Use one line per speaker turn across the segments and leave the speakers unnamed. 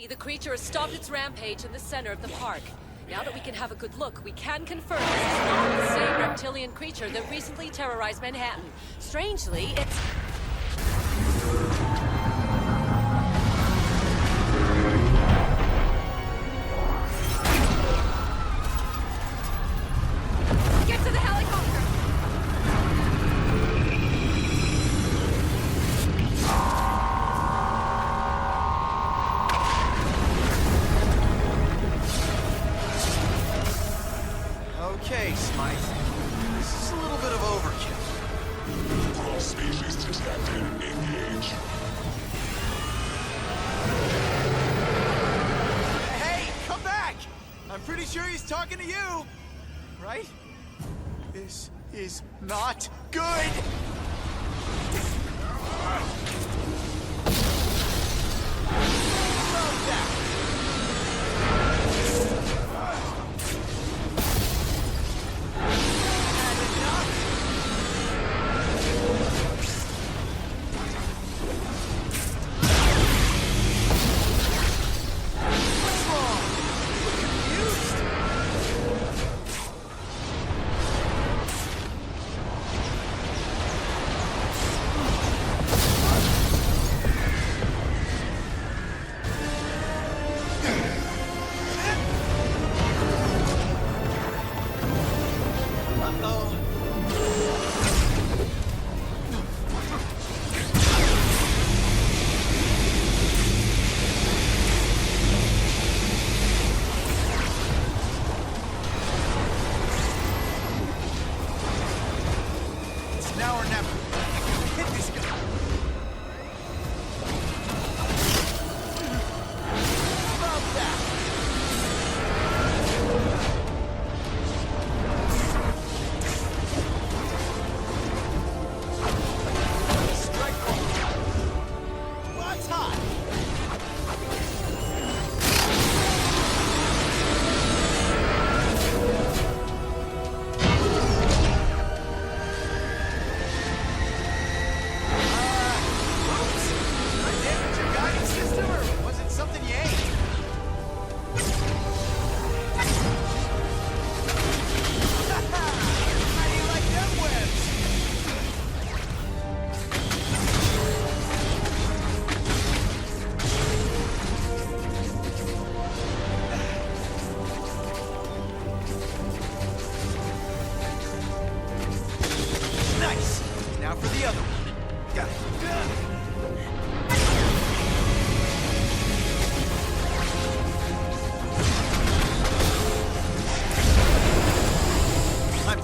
The creature has stopped its rampage in the center of the park. Now that we can have a good look, we can confirm this is not the same reptilian creature that recently terrorized Manhattan. Strangely, it's... Get to the helicopter!
Okay, Smythe. This is a little bit of overkill.
Cross-species detected. Engage.
Hey, come back! I'm pretty sure he's talking to you. Right? This is not good! Love that!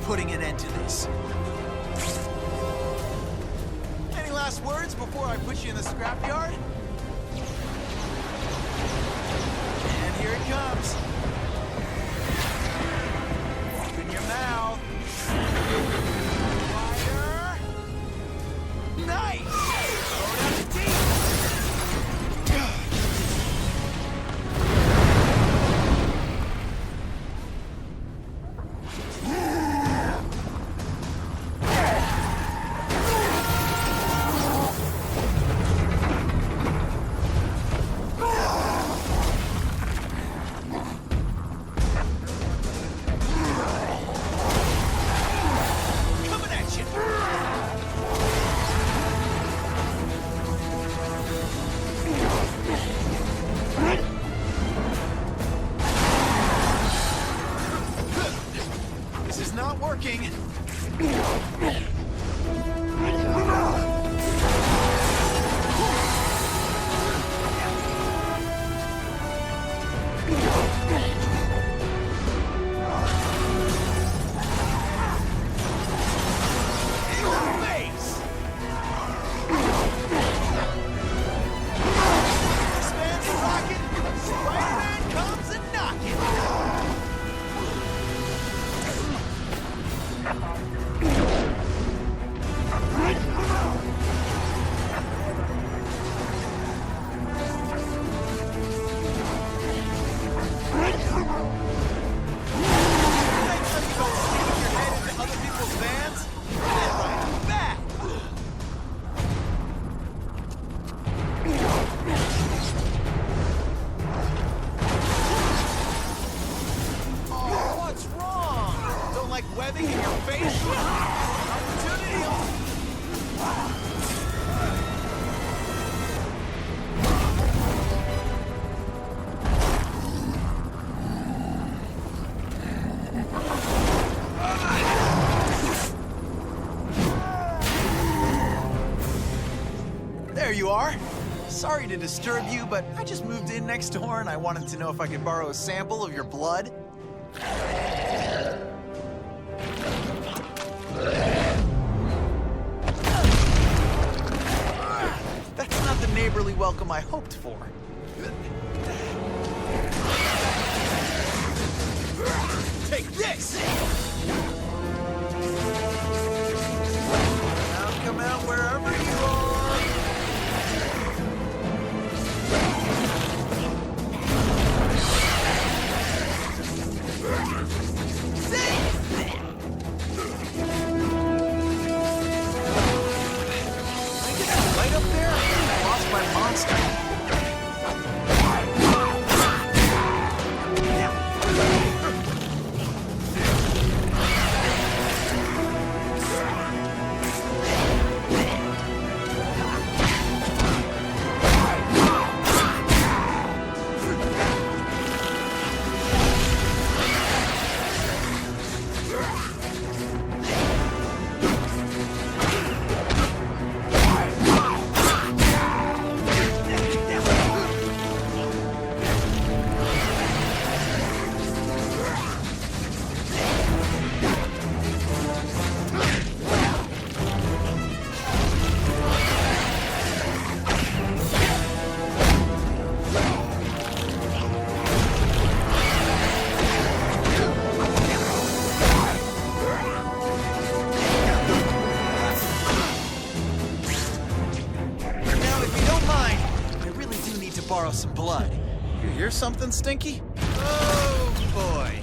Putting an end to this. Any last words before I put you in the scrapyard? And here it comes. Open your mouth. Wider. Nice! Throw it out the teeth. are. Sorry to disturb you, but I just moved in next door and I wanted to know if I could borrow a sample of your blood. That's not the neighborly welcome I hoped for. Take this! Come out wherever you are. Right up there, I lost my monster. Some blood. You hear something, Stinky? Oh, boy.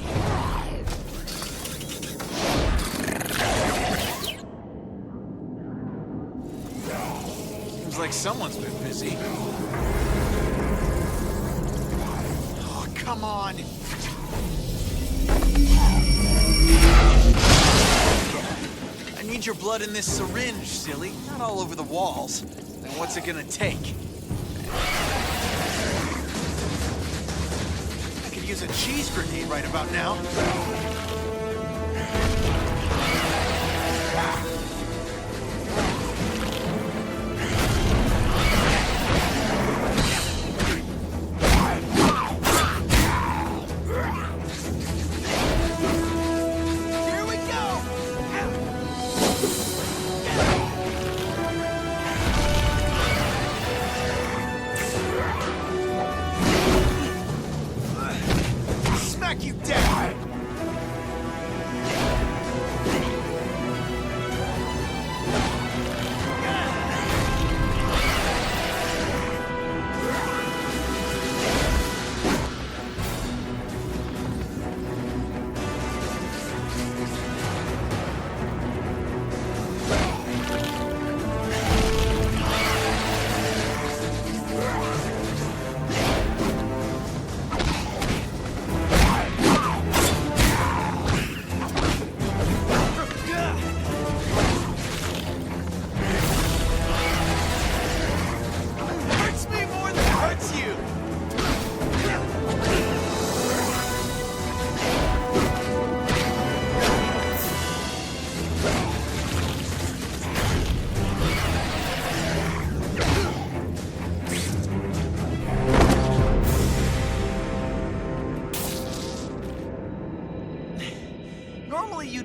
Seems like someone's been busy. Oh, come on. I need your blood in this syringe, silly. Not all over the walls. And what's it gonna take? Use a cheese grenade right about now. Here we go. You dead!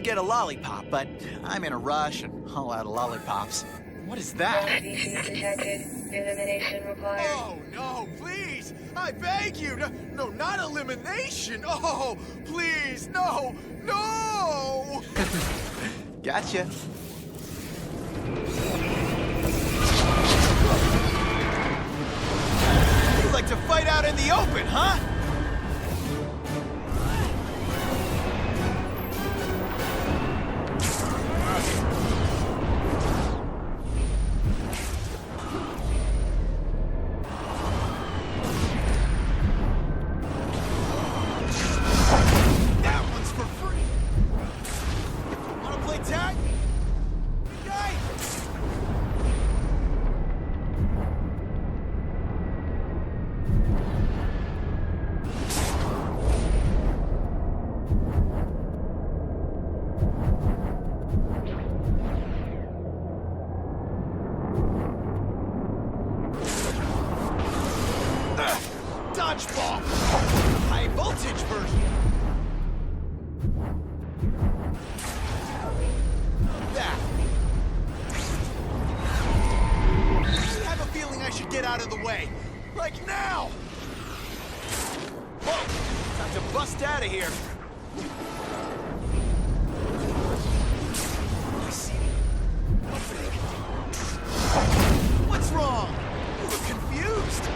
Get a lollipop, but I'm in a rush and all out of lollipops. What is that?
Species detected. Elimination required.
Oh, no, please! I beg you! No, not elimination! Oh, please, no! No! Gotcha. You'd like to fight out in the open, huh? dodgeball! High voltage version! That! I have a feeling I should get out of the way. Like now! Whoa! Time to bust out of here. What's wrong? You look confused.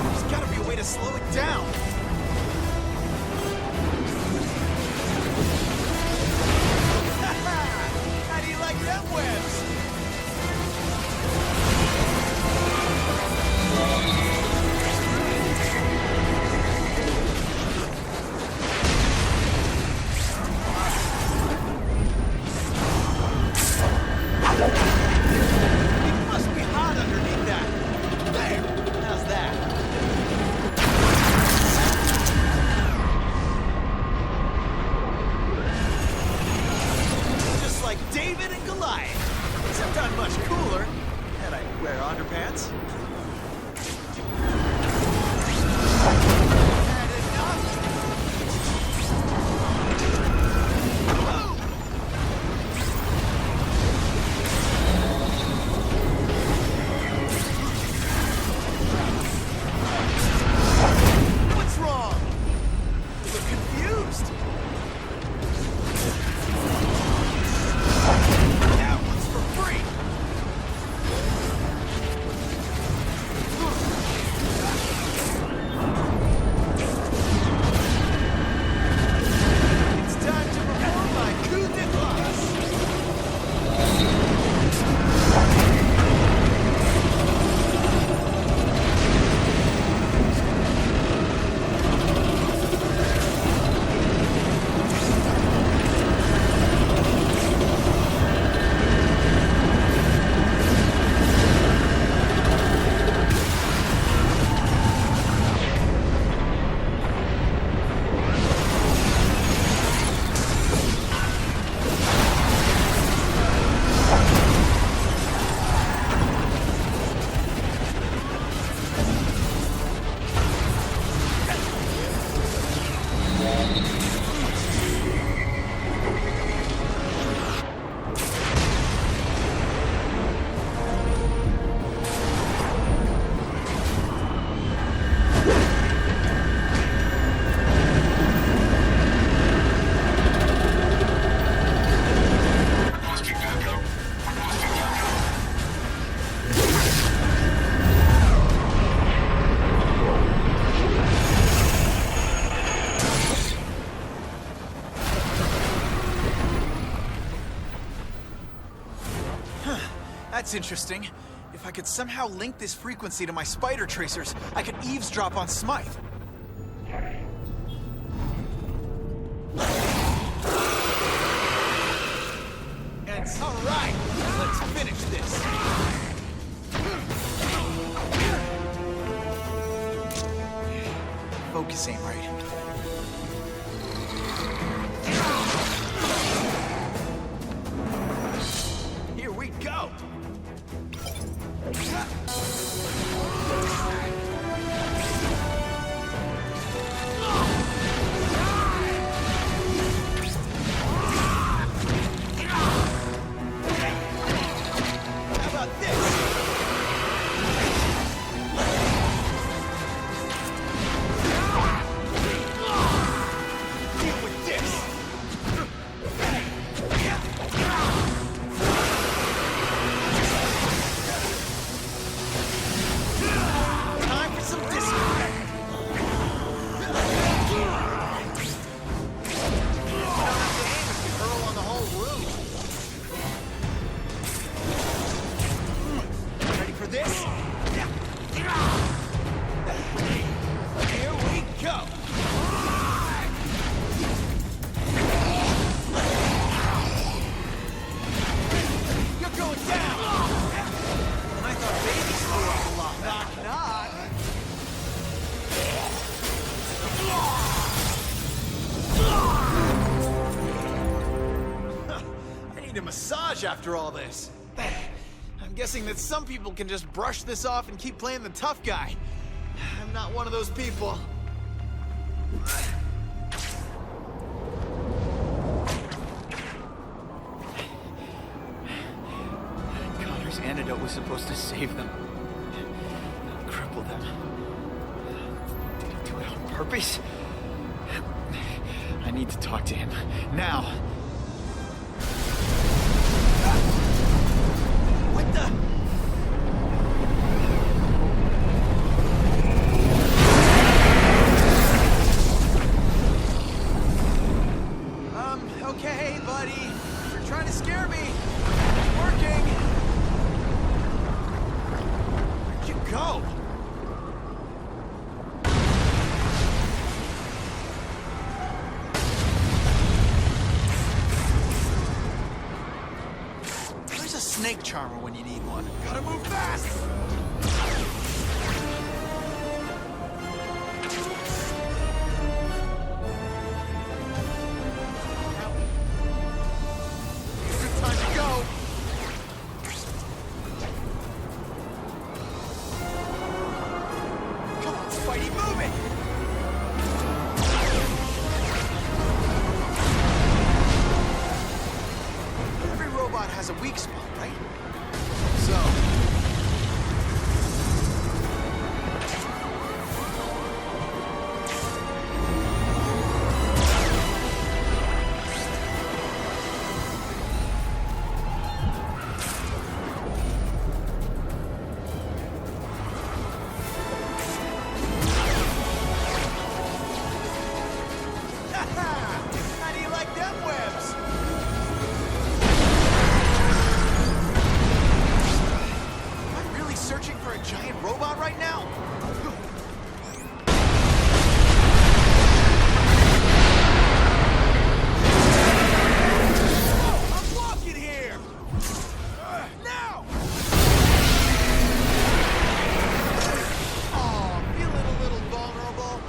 There's gotta be a way to slow it down. How do you like them webs? It must be hot underneath that. There! How's that? Just like David and Goliath. Except I'm much cooler. And I wear underpants. Had enough? Whoa! What's wrong? You look confused. That one's for free. It's time to perform my coup d'éclat. That's interesting. If I could somehow link this frequency to my spider tracers, I could eavesdrop on Smythe. And all right, let's finish this. Focus ain't right. Here we go. How about this? need a massage after all this. I'm guessing that some people can just brush this off and keep playing the tough guy. I'm not one of those people. Connor's antidote was supposed to save them. Not cripple them. Did he do it on purpose? I need to talk to him. Now! What the? Okay, buddy. You're trying to scare me. It's working. Where'd you go? Where's a snake charmer when you need one? Gotta move fast! Has a weak spot, right? So... How do you like them webs? Searching for a giant robot right now? I'm blocking here! Now! Oh, feeling a little vulnerable.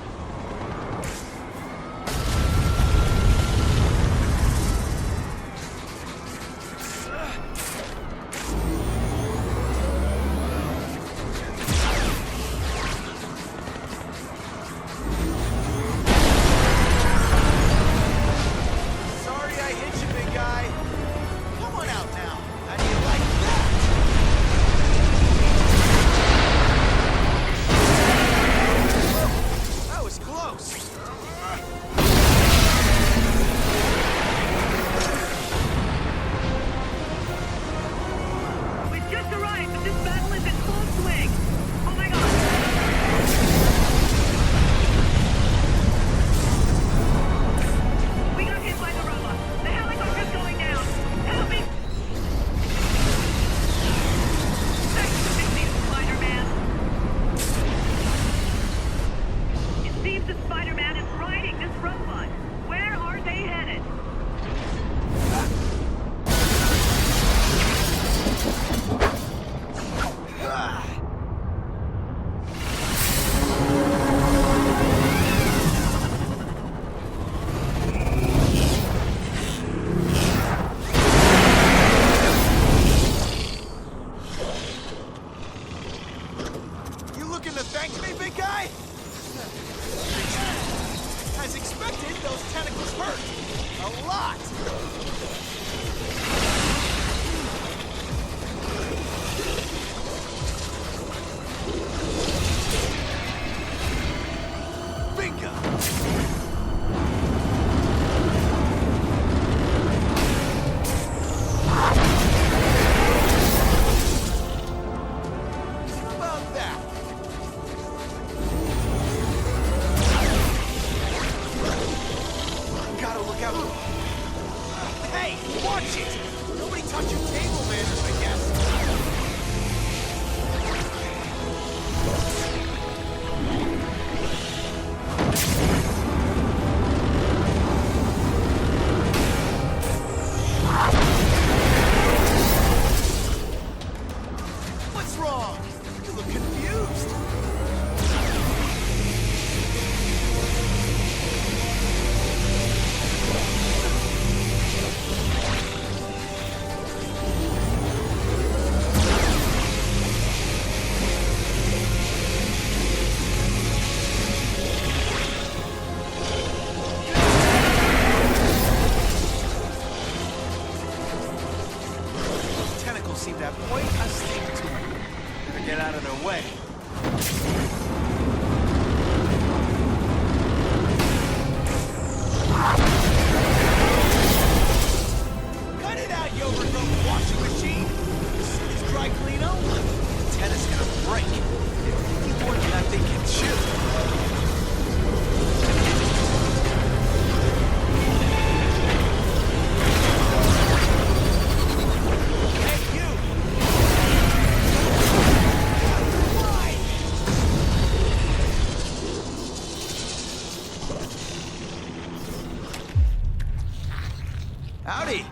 Howdy.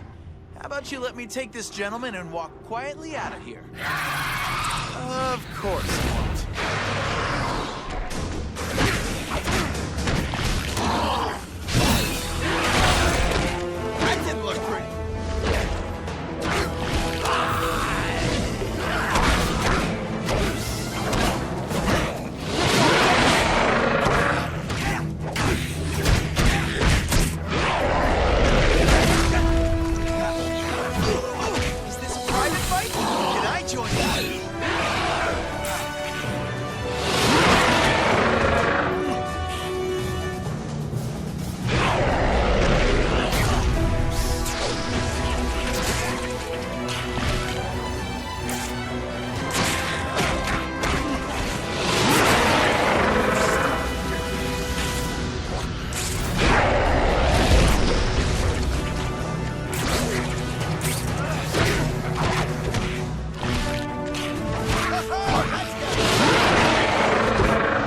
How about you let me take this gentleman and walk quietly out of here? Of course I won't. That didn't look pretty. Is this a private fight? Can I join you?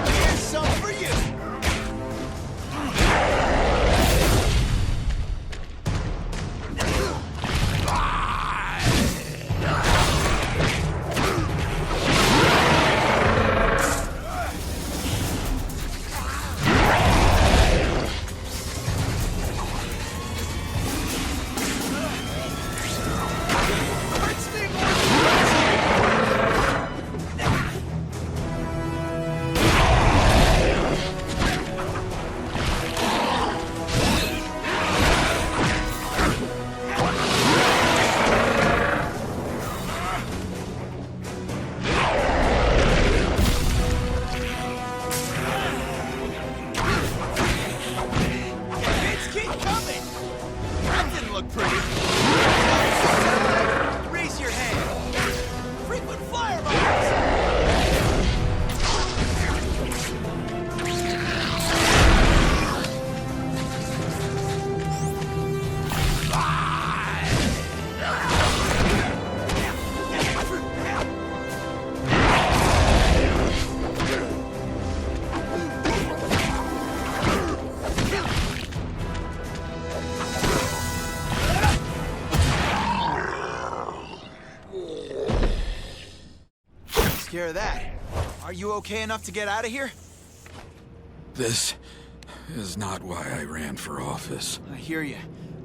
Here's some for you. Hurts me It's keep coming. That didn't look pretty. Raise your hand. Frequent flyer bombs. Scare that. Are you okay enough to get out of here?
This is not why I ran for office.
I hear you,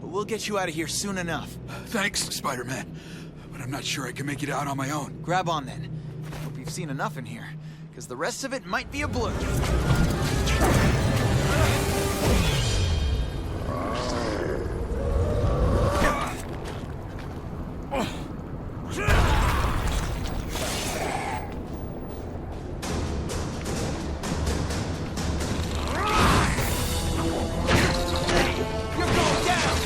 but we'll get you out of here soon enough.
Thanks, Spider-Man. But I'm not sure I can make it out on my own.
Grab on then. Hope you've seen enough in here, because the rest of it might be a blur. You're going down!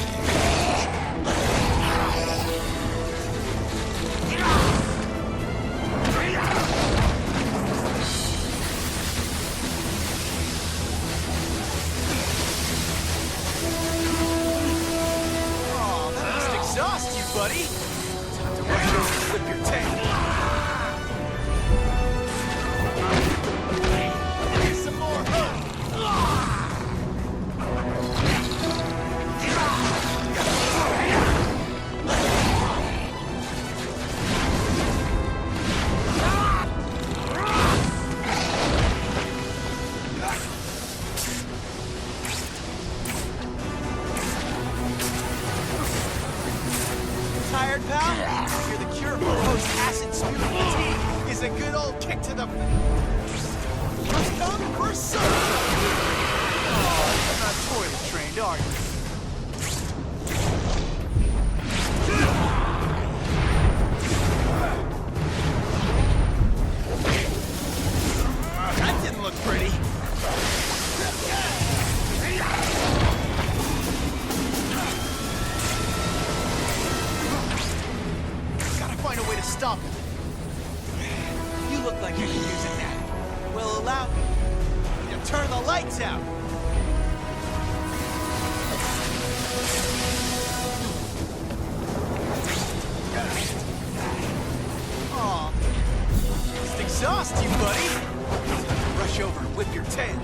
Aw, that must exhaust you, buddy. Time to rush over and whip your tail. Here's some more. Tired, pal? You're the cure for post-acid spewing fatigue is a good old kick to the... First come, first served! Oh, you're not toilet trained, are you? That didn't look pretty. Gotta find a way to stop him. You look like you can use it now. Well, allow me to turn the lights out. Aw, just exhaust you, buddy. Rush over and whip your tail.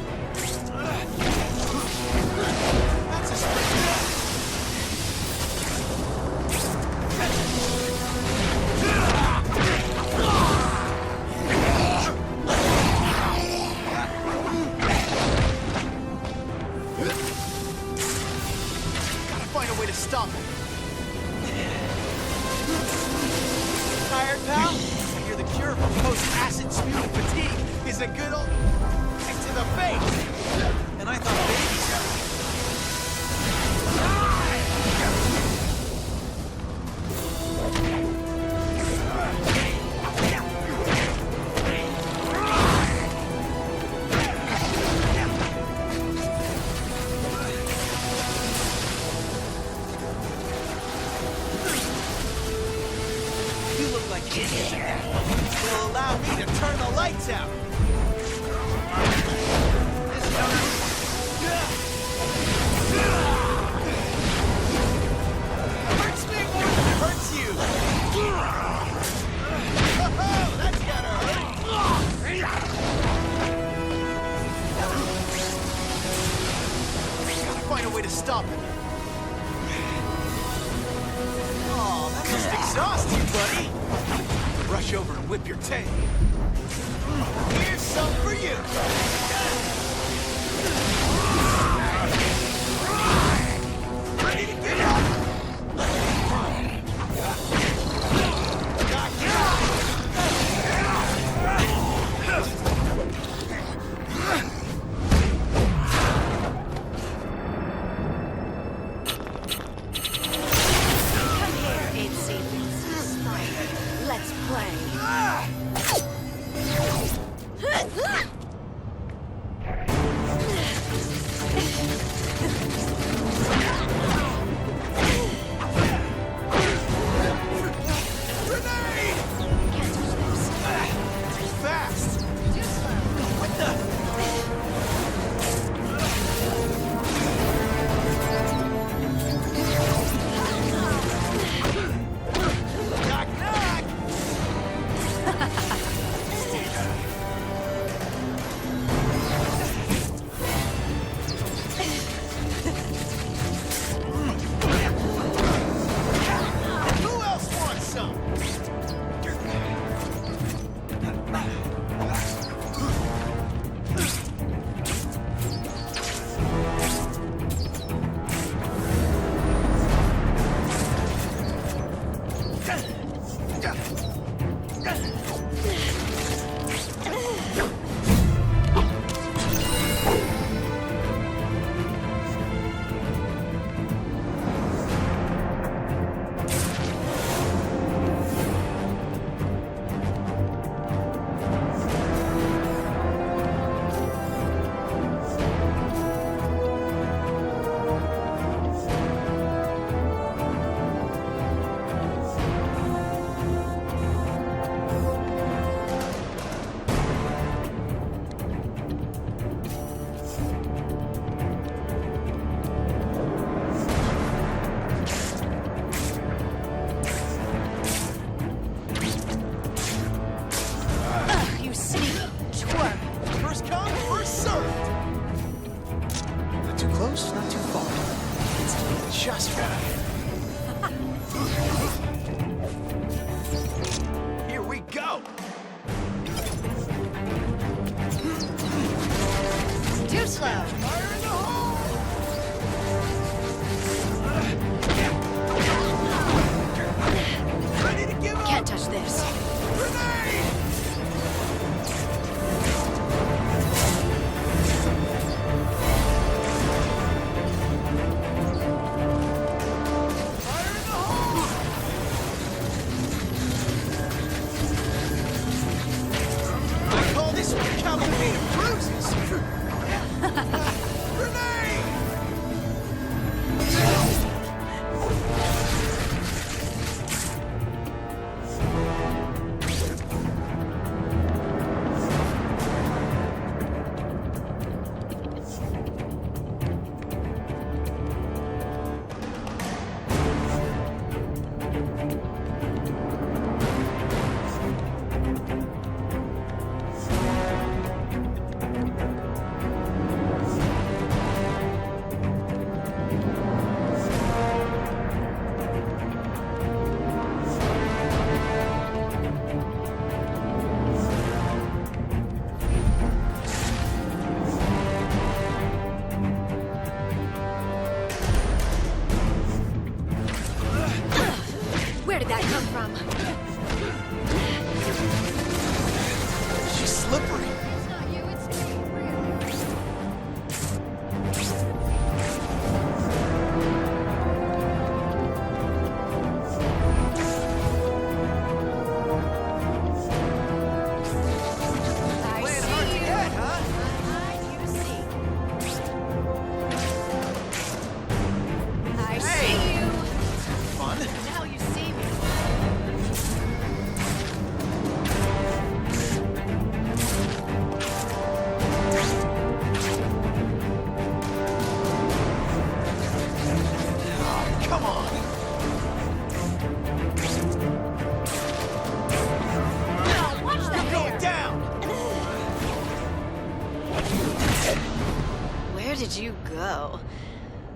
That's a spring. to stop him. Tired, pal? I hear the cure for post-acid sputum fatigue is a good old kick to the face. And I thought babies... will allow me to turn the lights out. Hurts me more than it hurts you. Oh, that's gotta hurt. Gotta find a way to stop it. Oh, that must exhaust you, buddy. Rush over and whip your tail. Here's some for you. Ready to get up?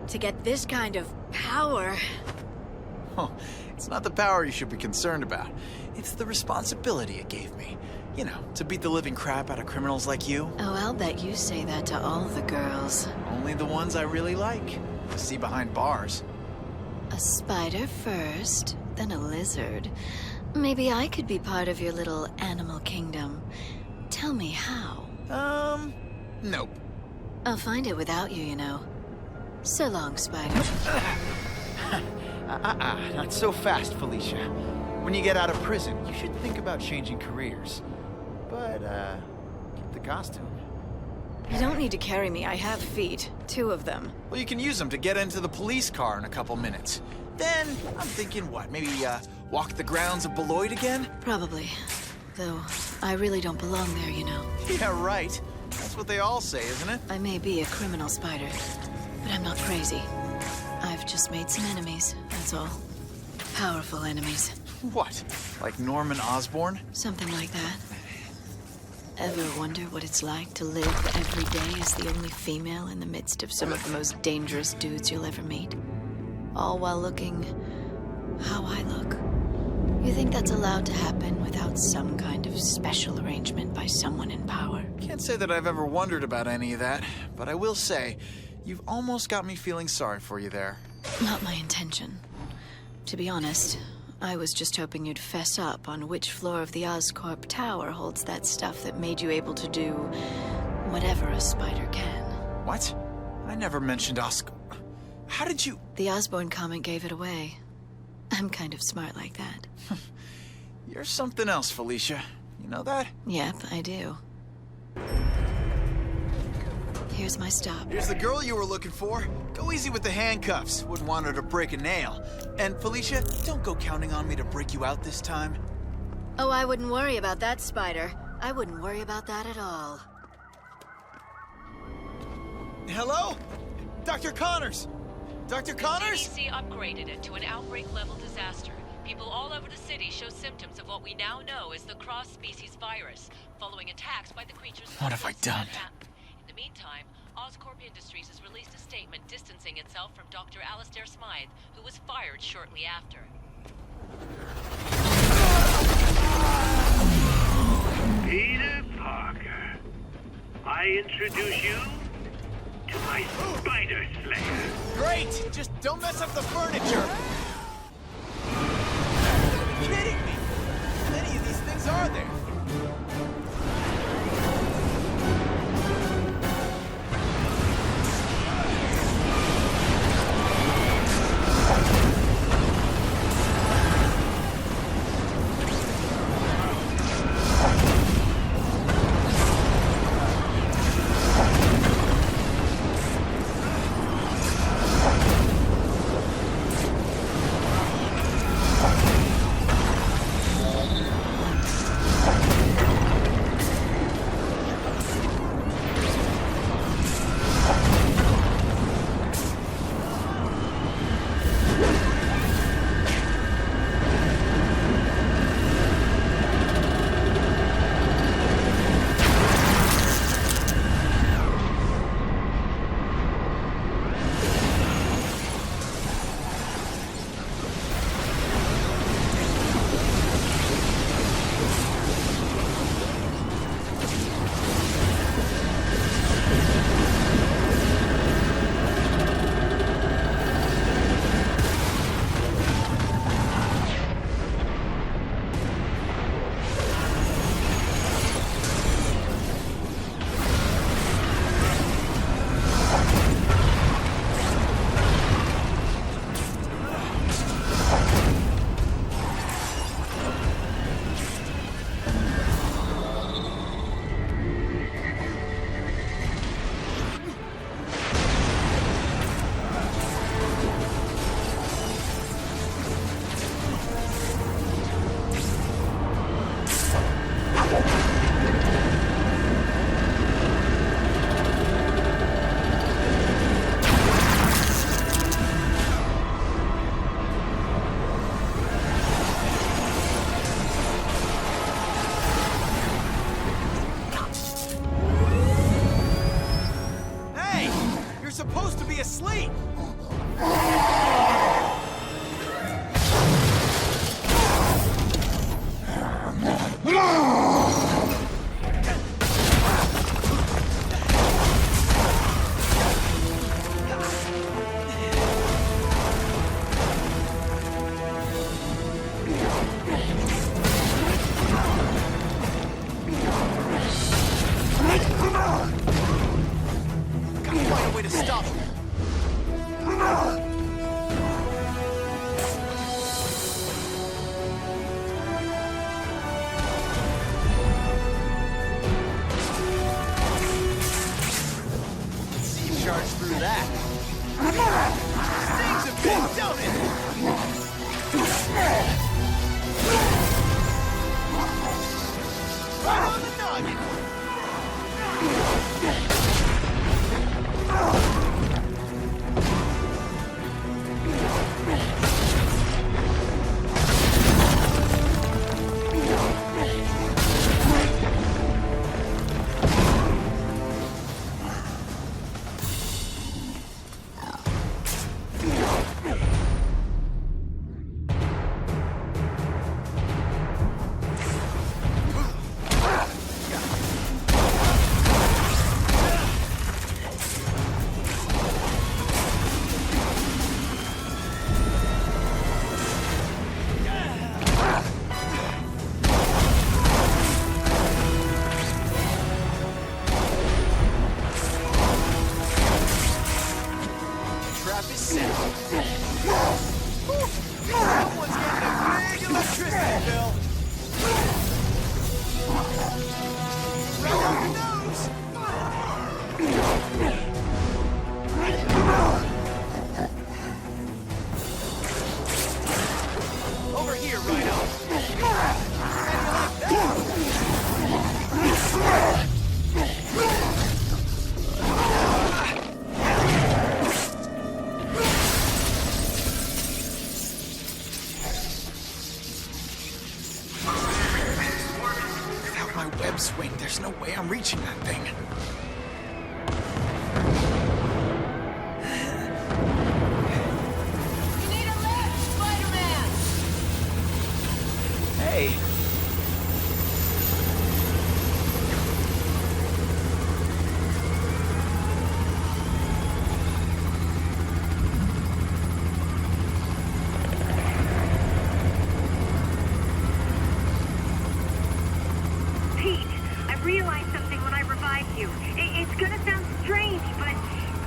To get this kind of power...
Oh, it's not the power you should be concerned about. It's the responsibility it gave me. You know, to beat the living crap out of criminals like you.
Oh, I'll bet you say that to all the girls.
Only the ones I really like. To see behind bars.
A spider first, then a lizard. Maybe I could be part of your little animal kingdom. Tell me how.
Nope.
I'll find it without you, you know. So long, Spider.
Not so fast, Felicia. When you get out of prison, you should think about changing careers. But, keep the costume.
You don't need to carry me. I have feet. 2 of them.
Well, you can use them to get into the police car in a couple minutes. Then, I'm thinking, what, maybe, walk the grounds of Beloit again?
Probably. Though, I really don't belong there, you know.
Yeah, right. That's what they all say, isn't it?
I may be a criminal spider, but I'm not crazy. I've just made some enemies, that's all. Powerful enemies.
What? Like Norman Osborn?
Something like that. Ever wonder what it's like to live every day as the only female in the midst of some of the most dangerous dudes you'll ever meet? All while looking how I look. You think that's allowed to happen without some kind of special arrangement by someone in power?
Can't say that I've ever wondered about any of that, but I will say, you've almost got me feeling sorry for you there.
Not my intention. To be honest, I was just hoping you'd fess up on which floor of the Oscorp Tower holds that stuff that made you able to do whatever a spider can.
What? I never mentioned Oscorp. How did you...
The Osborn comment gave it away. I'm kind of smart like that.
You're something else, Felicia. You know that?
Yep, I do. Here's my stop.
Here's the girl you were looking for. Go easy with the handcuffs. Wouldn't want her to break a nail. And Felicia, don't go counting on me to break you out this time.
Oh, I wouldn't worry about that, Spider. I wouldn't worry about that at all.
Hello? Dr. Connors? Dr. Connors?
CDC upgraded it to an outbreak-level disaster. People all over the city show symptoms of what we now know is the cross-species virus, following attacks by the creatures...
What have I done?
In the meantime, Oscorp Industries has released a statement distancing itself from Dr. Alistair Smythe, who was fired shortly after.
Peter Parker, I introduce you to my Spider Slayer.
Great! Just don't mess up the furniture! Are you kidding me? How many of these things are there? Down it! Right on the noggin! Over here, Rhino. Without my web swing, there's no way I'm reaching that thing. Hey.
Pete, I realized something when I revived you. It's gonna sound strange, but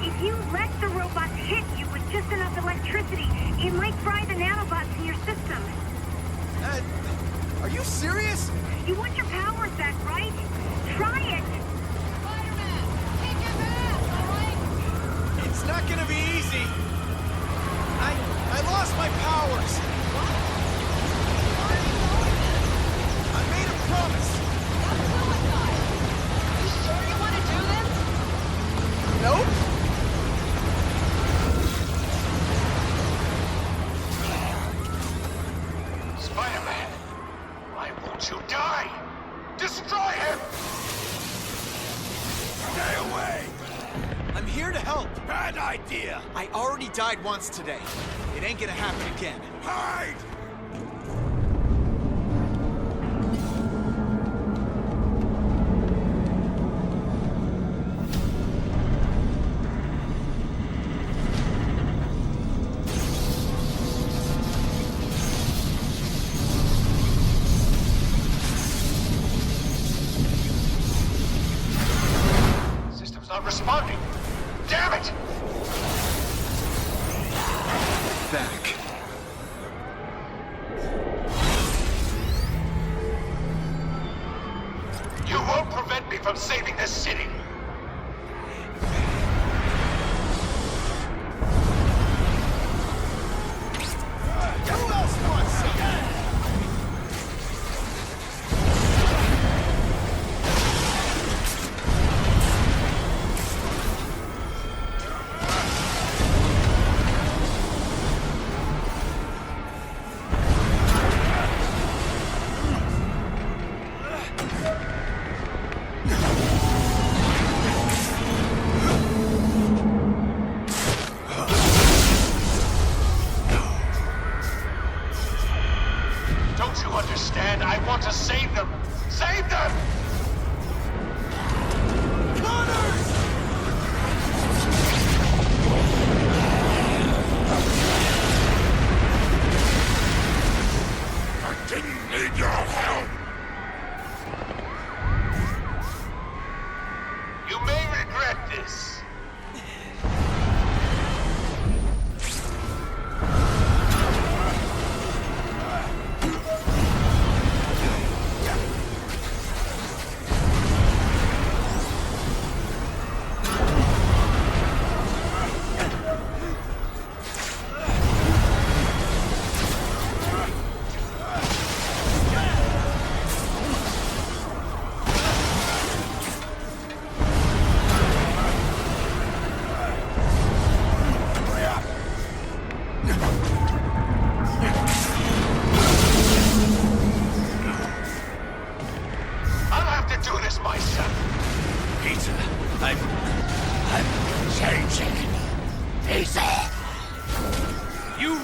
if you let the robots hit you with just enough electricity, it might fry the nanobots in your system.
Are you serious?
You want your powers back, right? Try it!
Spider-Man, kick his ass, all right?
It's not gonna be easy. I lost my powers. I made a promise.
That's suicide. You sure you want to do this?
Nope.
Spider-Man, why won't you die? Destroy him! Stay away!
I'm here to help.
Bad idea!
I already died once today. It ain't gonna happen again.
Hide! System's not responding. Damn it!
Back.
You won't prevent me from saving this city!
Who else wants some?
Don't you understand? I want to save them! Save them! I didn't need your help! You may regret this.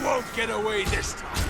won't get away this time.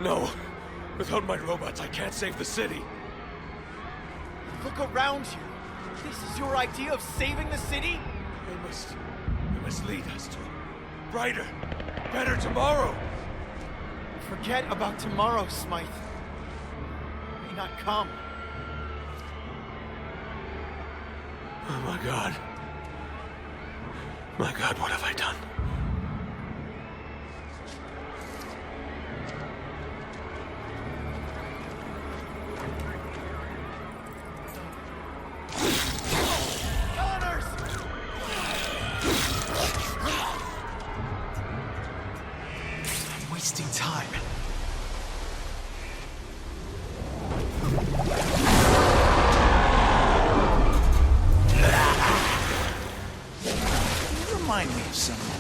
No. Without my robots, I can't save the city.
Look around you. This is your idea of saving the city?
They must lead us to a brighter, better tomorrow.
Forget about tomorrow, Smythe. It may not come.
Oh my God. My God, what have I done?
Wasting time. You remind me of someone.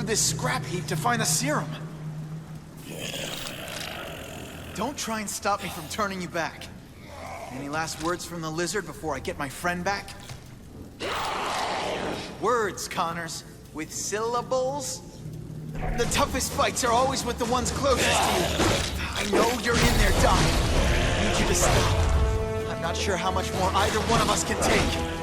this scrap heap to find the serum. Don't try and stop me from turning you back. Any last words from the lizard before I get my friend back? Words, Connors. With syllables? The toughest fights are always with the ones closest to you. I know you're in there, Doc. I need you to stop. I'm not sure how much more either one of us can take.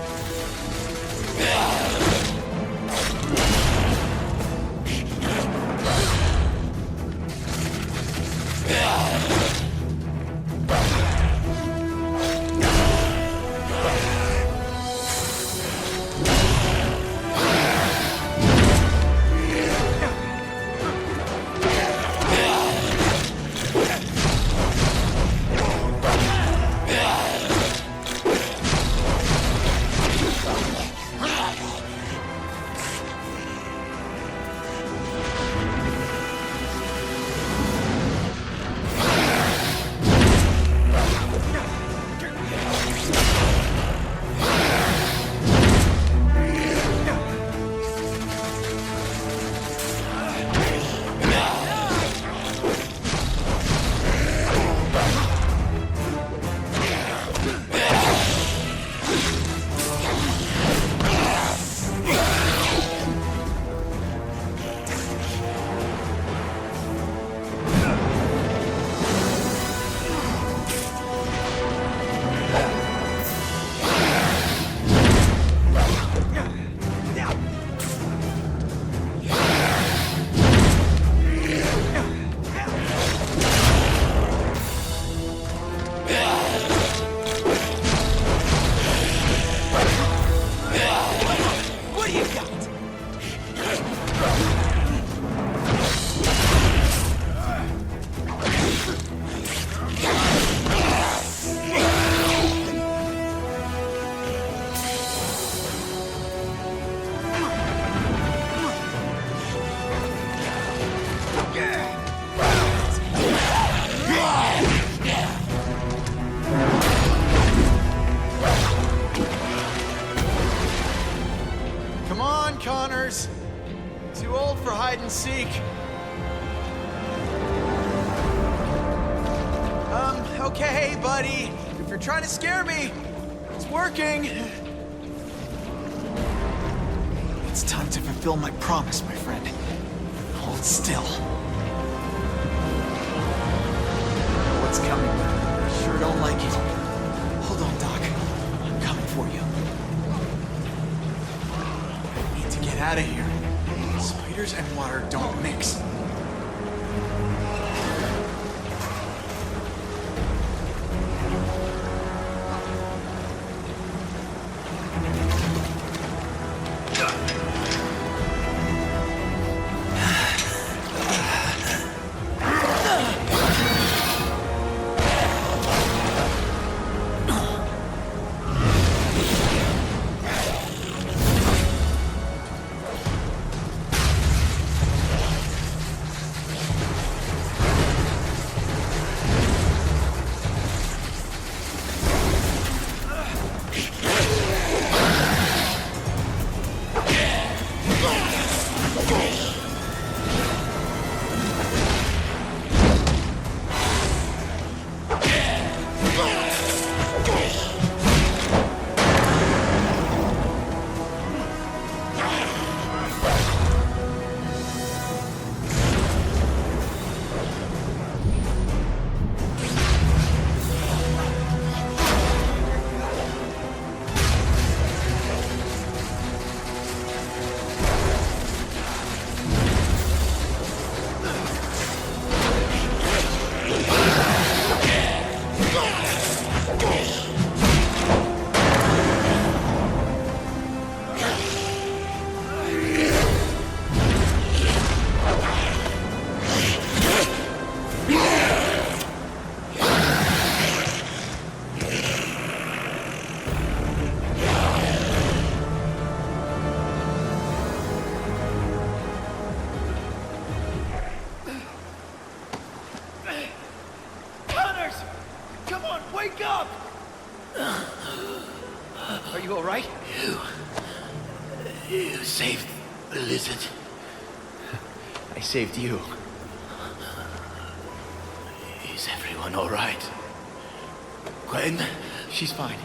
Connors. Too old for hide and seek. Okay, buddy. If you're trying to scare me, it's working. It's time to fulfill my promise, my friend. Hold still. What's coming? Sure don't like it. Hold on, Doc. I'm coming for you. I need to get out of here. Spiders and water don't mix.
You saved the lizard.
saved you.
Is everyone all right? Gwen?
She's fine.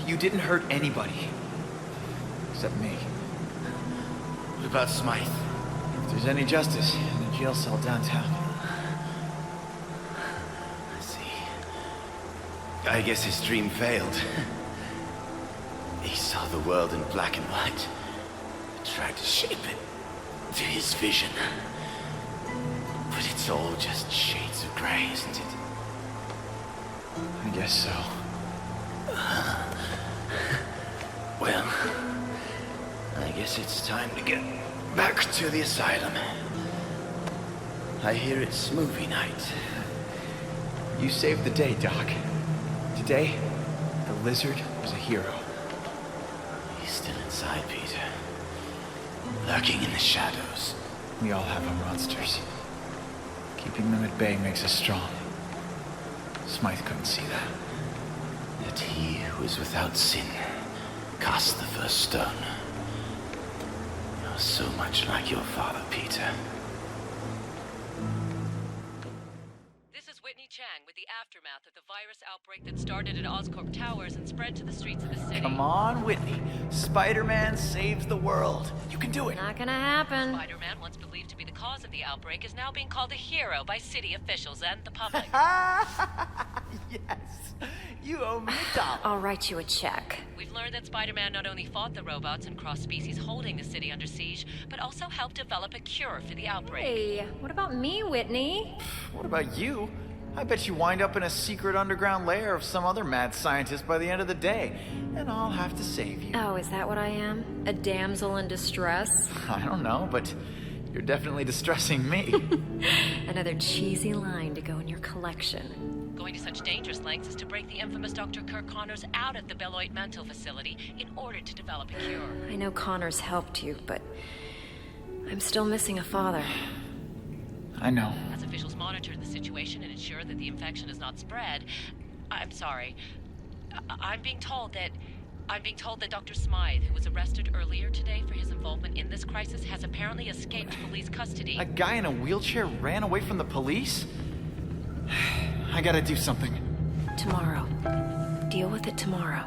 You didn't hurt anybody. Except me.
What about Smythe?
If there's any justice in a jail cell downtown.
I see. I guess his dream failed. He saw the world in black and white. Tried to shape it to his vision. But it's all just shades of gray, isn't it?
I guess so.
Well, I guess it's time to get back to the asylum. I hear it's movie night.
You saved the day, Doc. Today, the lizard was a hero.
He's still inside, Peter. Lurking in the shadows.
We all have our monsters. Keeping them at bay makes us strong. Smythe couldn't see that.
That he who is without sin cast the first stone. You're so much like your father, Peter.
This is Whitney Chang with the aftermath of the virus outbreak that started at Oscorp Towers and spread to the streets of the city.
Come on, Whitney. Spider-Man saves the world. You can do it.
Not gonna happen.
Spider-Man, once believed to be the cause of the outbreak, is now being called a hero by city officials and the public.
Yes. You owe me $1.
I'll write you a check.
We've learned that Spider-Man not only fought the robots and cross-species holding the city under siege, but also helped develop a cure for the outbreak.
Hey, what about me, Whitney?
What about you? I bet you wind up in a secret underground lair of some other mad scientist by the end of the day, and I'll have to save you.
Oh, is that what I am? A damsel in distress?
I don't know, but you're definitely distressing me.
Another cheesy line to go in your collection.
Going to such dangerous lengths as to break the infamous Dr. Kirk Connors out of the Beloit mental facility in order to develop a cure.
I know Connors helped you, but I'm still missing a father.
I know.
As officials monitor the situation and ensure that the infection is not spread, I'm sorry. I'm being told that Dr. Smythe, who was arrested earlier today for his involvement in this crisis, has apparently escaped police custody.
A guy in a wheelchair ran away from the police? I gotta do something.
Tomorrow. Deal with it tomorrow.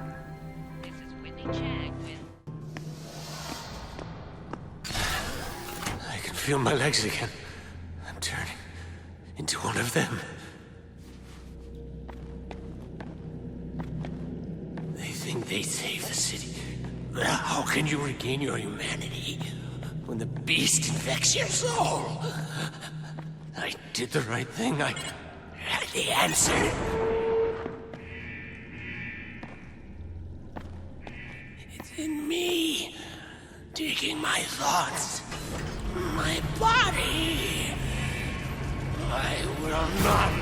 This is Whitney Chang with...
I can feel my legs again. I'm turning into one of them. They think they saved the city. How can you regain your humanity when the beast infects your soul? I did the right thing. I had the answer. It's in me, digging my thoughts, my body. I will not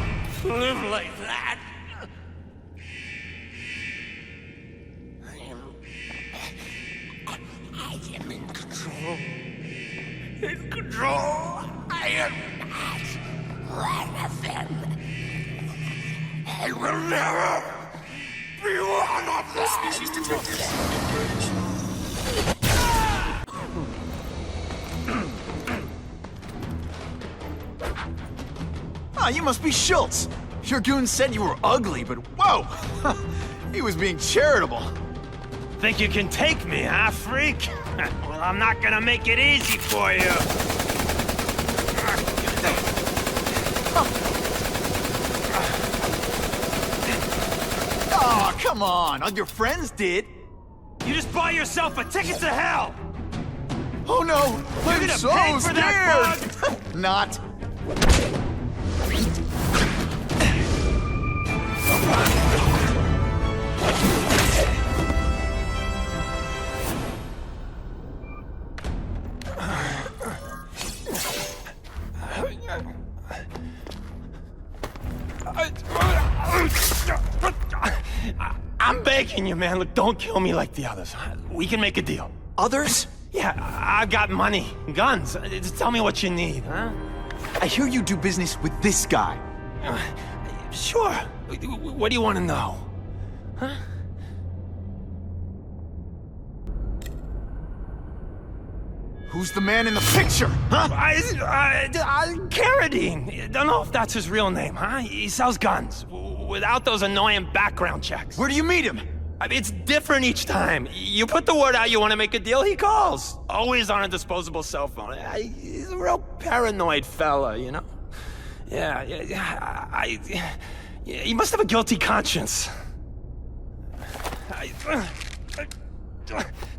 live like that. I am in control. In control. I am not one of them. I will never be one of them. Species detected.
Ah, you must be Schultz. Your goon said you were ugly, but whoa! He was being charitable.
Think you can take me, huh, freak? Well, I'm not gonna make it easy for you.
Oh, come on. All your friends did.
You just bought yourself a ticket to hell!
Oh no!
You're
I'm
gonna
so
pay for that
scared! Not.
I'm begging you, man. Look, don't kill me like the others. We can make a deal.
Others?
Yeah, I've got money, guns. Just tell me what you need, huh?
I hear you do business with this guy.
Sure. What do you want to know? Huh?
Who's the man in the picture, huh?
Carradine. Don't know if that's his real name, huh? He sells guns, without those annoying background checks.
Where do you meet him?
I mean, it's different each time. You put the word out you want to make a deal, he calls. Always on a disposable cell phone. He's a real paranoid fella, you know? Yeah, he must have a guilty conscience.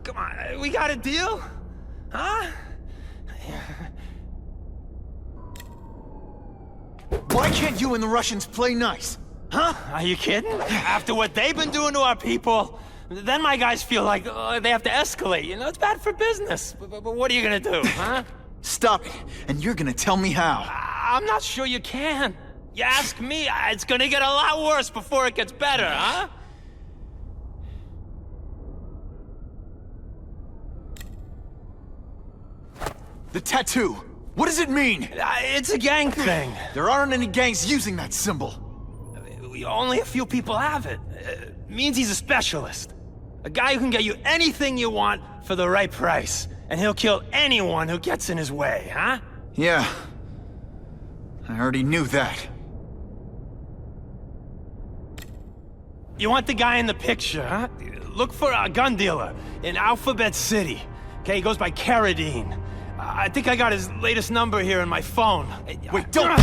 Come on, we got a deal? Huh?
Why can't you and the Russians play nice?
Huh? Are you kidding? After what they've been doing to our people, then my guys feel like they have to escalate. You know, it's bad for business. But what are you gonna do, huh?
Stop it, and you're gonna tell me how.
I'm not sure you can. You ask me, it's gonna get a lot worse before it gets better, huh?
The tattoo. What does it mean?
It's a gang thing.
There aren't any gangs using that symbol.
Only a few people have it. Means he's a specialist. A guy who can get you anything you want for the right price. And he'll kill anyone who gets in his way, huh?
Yeah. I already knew that.
You want the guy in the picture, huh? Look for a gun dealer in Alphabet City. Okay, he goes by Carradine. I think I got his latest number here in my phone.
Wait, don't!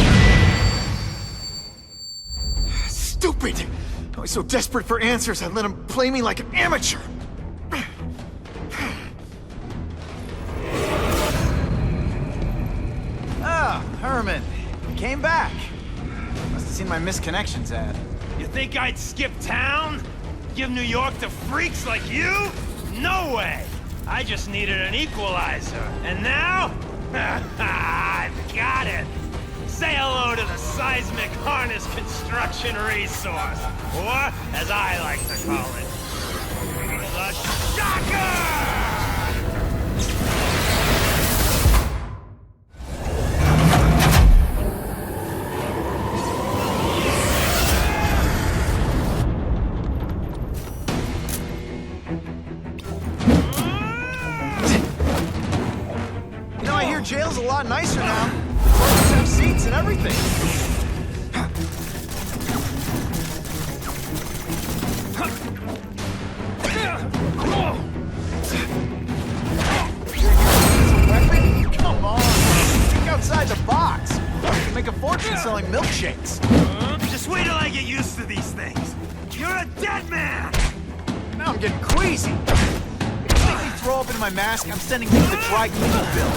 Stupid! I was so desperate for answers, I let him play me like an amateur! Ah, Herman. You came back. Must have seen my missed connections ad.
You think I'd skip town? Give New York to freaks like you? No way! I just needed an equalizer. And now? I've got it! Say hello to the seismic harness construction resource. Or, as I like to call it, the Shocker!
Jail's a lot nicer now. Clothes have seats and everything. Come on, think outside the box. You can make a fortune selling milkshakes.
Just wait till I get used to these things. You're a dead man!
Now I'm getting queasy. If you make me throw up into my mask, I'm sending you the dry cleaning bill.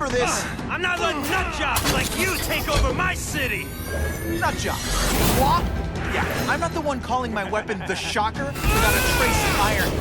This.
I'm not letting nutjobs like you take over my city!
Nutjob? What? Yeah, I'm not the one calling my weapon the Shocker without a trace of iron.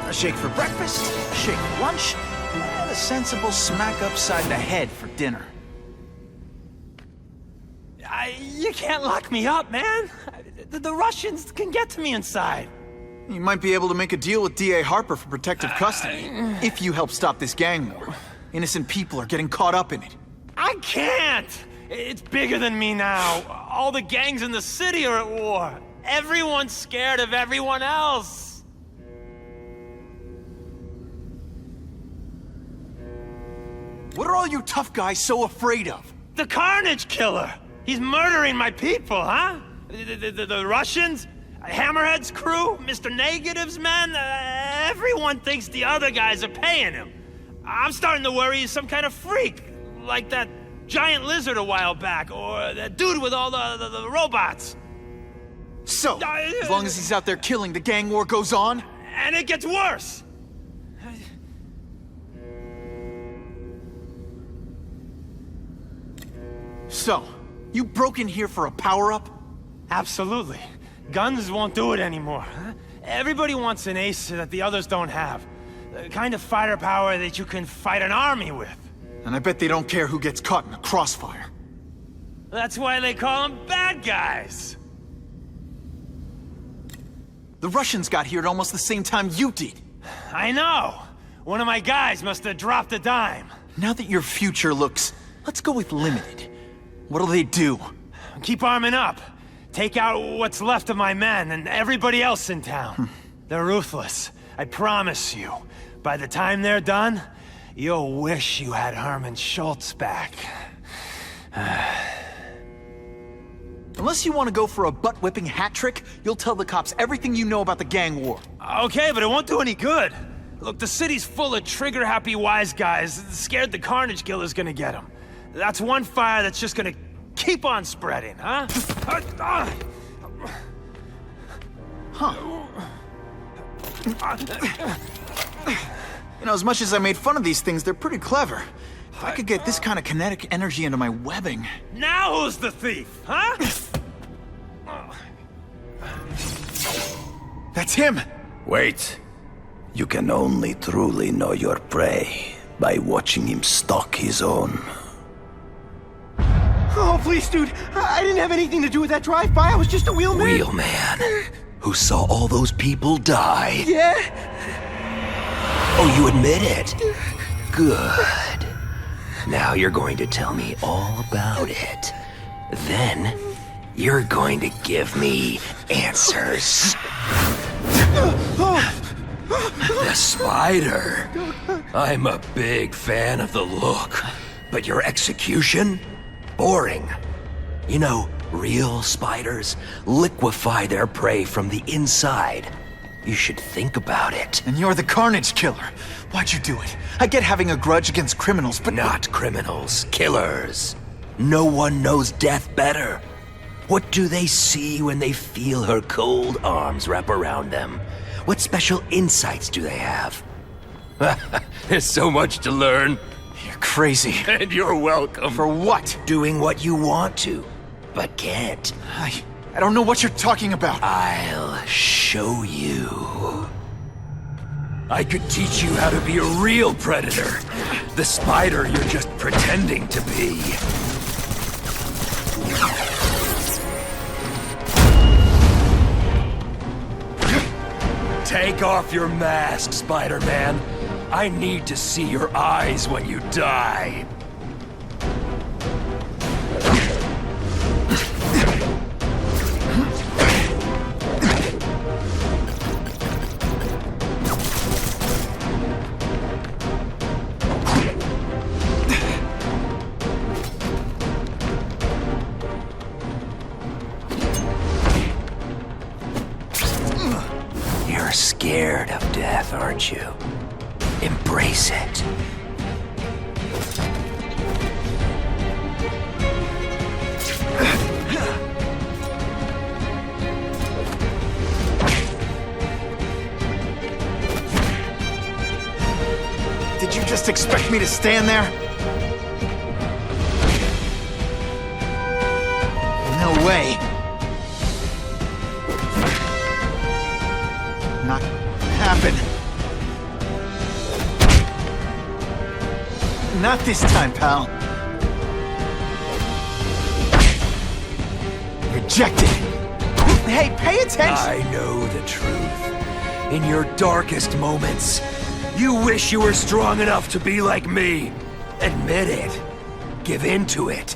A shake for breakfast, a shake for lunch, and a sensible smack upside the head for dinner.
You can't lock me up, man. The Russians can get to me inside.
You might be able to make a deal with D.A. Harper for protective custody, if you help stop this gang war. Innocent people are getting caught up in it.
I can't! It's bigger than me now. All the gangs in the city are at war. Everyone's scared of everyone else.
What are all you tough guys so afraid of?
The Carnage killer! He's murdering my people, huh? The Russians? Hammerhead's crew? Mr. Negative's men? Everyone thinks the other guys are paying him. I'm starting to worry he's some kind of freak, like that giant lizard a while back, or that dude with all the robots.
So, as long as he's out there killing, the gang war goes on?
And it gets worse!
So, you broke in here for a power-up?
Absolutely. Guns won't do it anymore. Everybody wants an ace that the others don't have. The kind of fighter power that you can fight an army with.
And I bet they don't care who gets caught in a crossfire.
That's why they call them bad guys.
The Russians got here at almost the same time you did.
I know. One of my guys must have dropped a dime.
Now that your future looks, let's go with limited. What'll they do?
Keep arming up. Take out what's left of my men and everybody else in town. They're ruthless. I promise you. By the time they're done, you'll wish you had Herman Schultz back.
Unless you want to go for a butt-whipping hat trick, you'll tell the cops everything you know about the gang war.
Okay, but it won't do any good. Look, the city's full of trigger-happy wise guys scared the Carnage killer's gonna get them. That's one fire that's just gonna keep on spreading, huh?
You know, as much as I made fun of these things, they're pretty clever. If I could get this kind of kinetic energy into my webbing...
Now who's the thief, huh?
That's him!
Wait. You can only truly know your prey by watching him stalk his own.
Oh, please, dude. I didn't have anything to do with that drive-by. I was just a wheelman.
Wheelman? Who saw all those people die?
Yeah?
Oh, you admit it? Good. Now you're going to tell me all about it. Then, you're going to give me answers. The spider. I'm a big fan of the look, but your execution? Boring. You know, real spiders liquefy their prey from the inside. You should think about it.
And you're the Carnage killer. Why'd you do it? I get having a grudge against criminals, but...
Not criminals, killers. No one knows death better. What do they see when they feel her cold arms wrap around them? What special insights do they have? There's so much to learn.
You're crazy.
And you're welcome.
For what?
Doing what you want to, but can't.
I don't know what you're talking about.
I'll show you. I could teach you how to be a real predator. The spider you're just pretending to be. Take off your mask, Spider-Man. I need to see your eyes when you die. You're scared of death, aren't you? Embrace it.
Did you just expect me to stand there? No way. Not happen. Not this time, pal. Rejected. Hey, pay attention!
I know the truth. In your darkest moments, you wish you were strong enough to be like me. Admit it. Give in to it.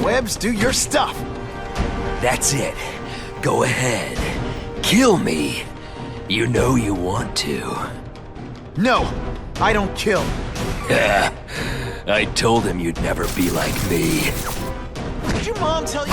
Webbs, do your stuff.
That's it. Go ahead. Kill me. You know you want to.
No, I don't kill.
I told him you'd never be like me.
Did your mom tell you?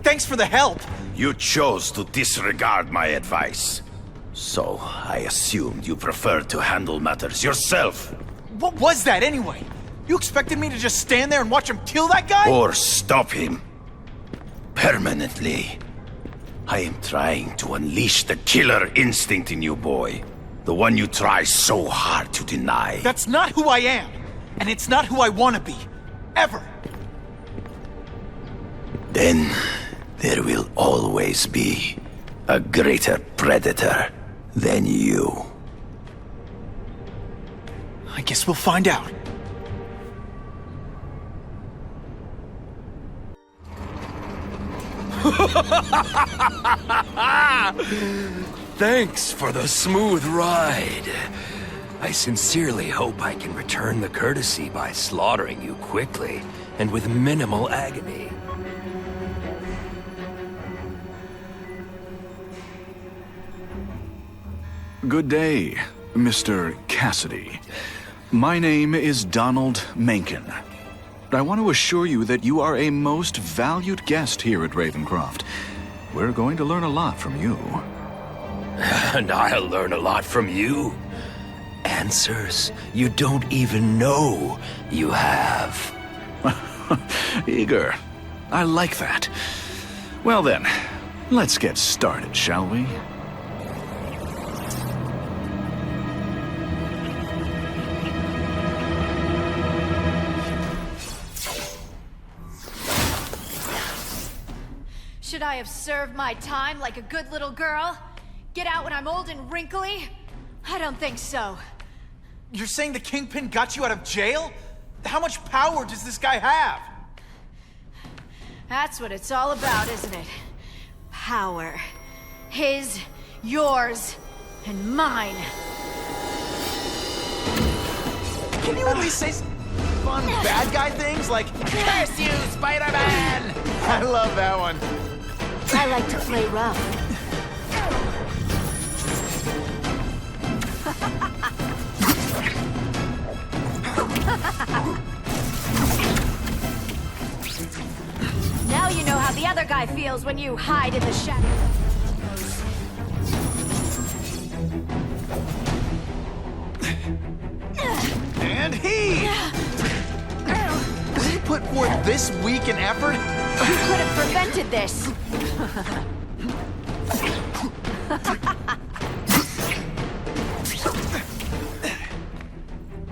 Thanks for the help.
You chose to disregard my advice. So, I assumed you preferred to handle matters yourself.
What was that anyway? You expected me to just stand there and watch him kill that guy?
Or stop him. Permanently. I am trying to unleash the killer instinct in you, boy. The one you try so hard to deny.
That's not who I am. And it's not who I want to be. Ever.
Then, there will always be a greater predator than you.
I guess we'll find out.
Thanks for the smooth ride. I sincerely hope I can return the courtesy by slaughtering you quickly and with minimal agony.
Good day, Mr. Kasady. My name is Donald Mencken. I want to assure you that you are a most valued guest here at Ravencroft. We're going to learn a lot from you.
And I'll learn a lot from you. Answers you don't even know you have.
Eager. I like that. Well then, let's get started, shall we?
Should I have served my time like a good little girl? Get out when I'm old and wrinkly? I don't think so.
You're saying the Kingpin got you out of jail? How much power does this guy have?
That's what it's all about, isn't it? Power. His, yours, and mine.
Can you at least say some fun bad guy things like, "Curse you, Spider-Man"? I love that one.
I like to play rough. Now you know how the other guy feels when you hide in the shadows.
And he put forth this week an effort.
You could have prevented this.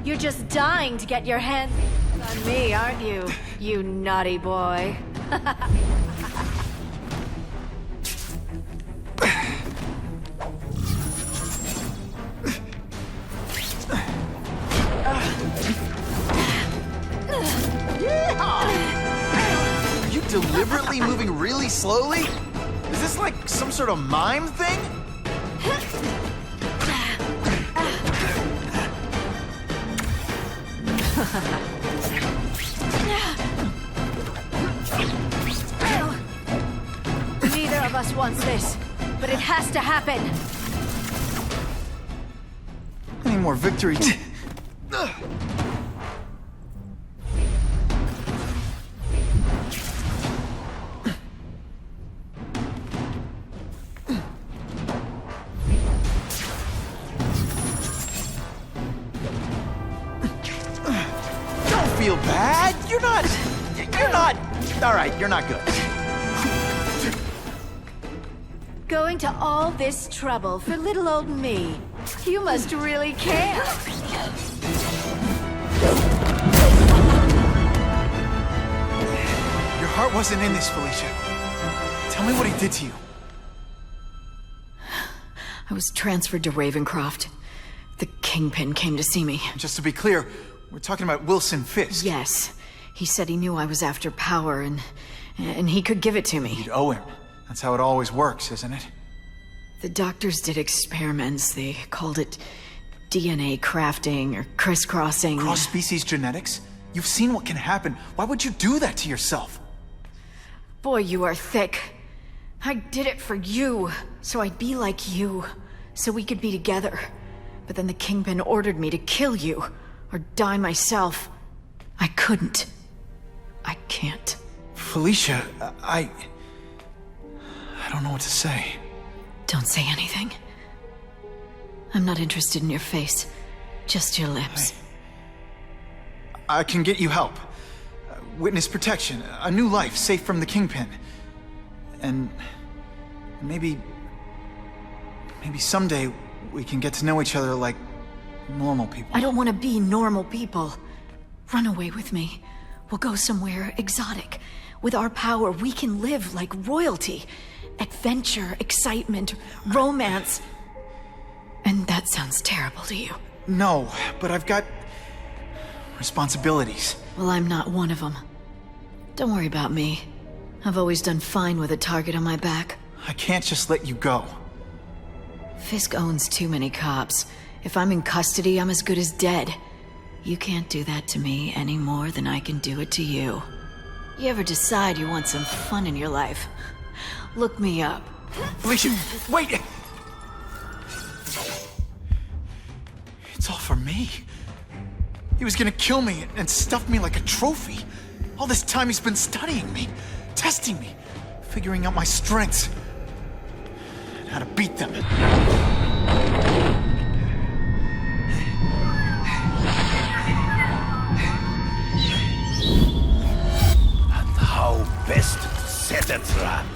You're just dying to get your hands on me, aren't you? You naughty boy.
Are you deliberately moving really slowly? Is this like some sort of mime thing?
Neither of us wants this, but it has to happen.
Any more victory? Feel bad? You're not. All right, you're not good.
Going to all this trouble for little old me. You must really care.
Your heart wasn't in this, Felicia. Tell me what he did to you.
I was transferred to Ravencroft. The Kingpin came to see me.
Just to be clear, we're talking about Wilson Fisk.
Yes. He said he knew I was after power and he could give it to me.
You'd owe him. That's how it always works, isn't it?
The doctors did experiments. They called it DNA crafting or crisscrossing.
Cross-species genetics? You've seen what can happen. Why would you do that to yourself?
Boy, you are thick. I did it for you, so I'd be like you, so we could be together. But then the Kingpin ordered me to kill you, or die myself. I couldn't. I can't.
Felicia, I don't know what to say.
Don't say anything. I'm not interested in your face, just your lips.
I can get you help. Witness protection, a new life safe from the Kingpin. And maybe someday we can get to know each other like normal people.
I don't want to be normal people. Run away with me. We'll go somewhere exotic. With our power, we can live like royalty. Adventure, excitement, romance. And that sounds terrible to you.
No, but I've got responsibilities.
Well, I'm not one of them. Don't worry about me. I've always done fine with a target on my back.
I can't just let you go.
Fisk owns too many cops. If I'm in custody, I'm as good as dead. You can't do that to me any more than I can do it to you. You ever decide you want some fun in your life? Look me up.
Felicia, wait! It's all for me. He was gonna kill me and stuff me like a trophy. All this time he's been studying me, testing me, figuring out my strengths, and how to beat them.
And how best to set a trap.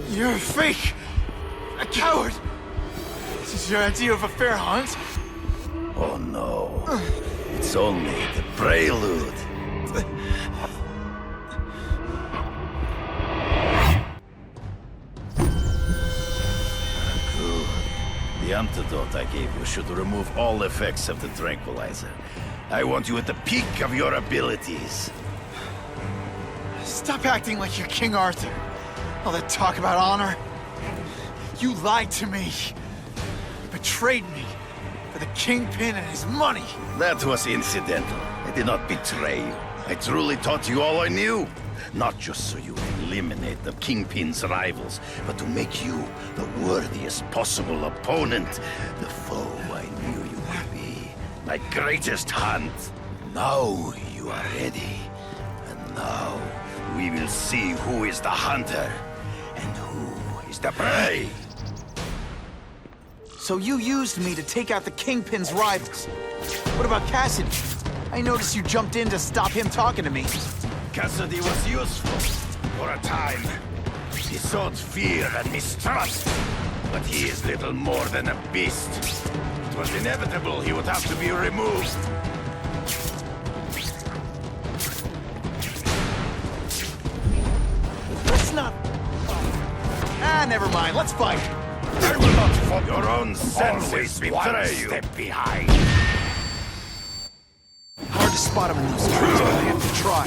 You're a fake! A coward! This is your idea of a fair hunt?
Oh no. It's only the prelude. Good. The antidote I gave you should remove all effects of the tranquilizer. I want you at the peak of your abilities.
Stop acting like you're King Arthur. All that talk about honor. You lied to me. Betrayed me. For the Kingpin and his money.
That was incidental. I did not betray you. I truly taught you all I knew. Not just so you would eliminate the Kingpin's rivals, but to make you the worthiest possible opponent. The foe I knew you would be. My greatest hunt. Now you are ready. And now we will see who is the hunter and who is the prey.
So you used me to take out the Kingpin's rivals. What about Kasady? I noticed you jumped in to stop him talking to me.
Kasady was useful for a time. He sowed fear and mistrust, but he is little more than a beast. It was inevitable he would have to be removed.
Let's not... never mind. Let's fight.
I will not follow your own senses betray you. Step behind.
Hard to spot him in those trees, but I have to try.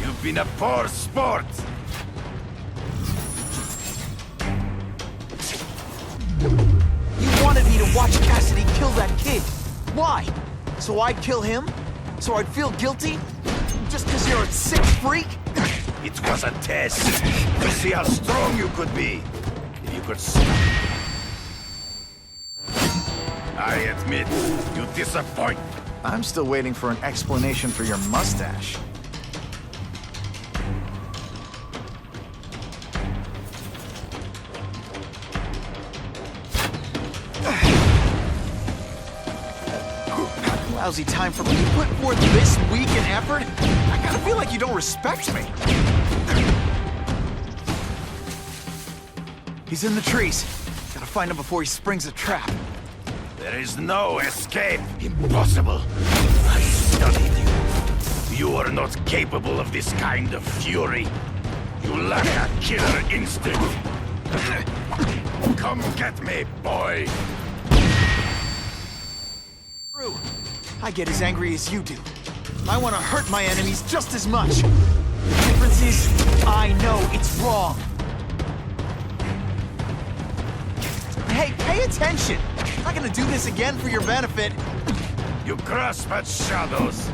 You've been a poor sport.
You wanted me to watch Kasady kill that kid. Why? So I'd kill him? So I'd feel guilty? Just because you're a sick freak?
It was a test to see how strong you could be. If you could stop. I admit, you disappoint.
I'm still waiting for an explanation for your mustache. Lousy time for me to put forth this week in effort. I gotta feel like you don't respect me. He's in the trees. Gotta find him before he springs a trap.
There is no escape. Impossible. I studied you. You are not capable of this kind of fury. You lack a killer instinct. Come get me, boy.
True. I get as angry as you do. I want to hurt my enemies just as much. The difference is, I know it's wrong. Hey, pay attention! I'm not gonna do this again for your benefit.
You grasp at shadows.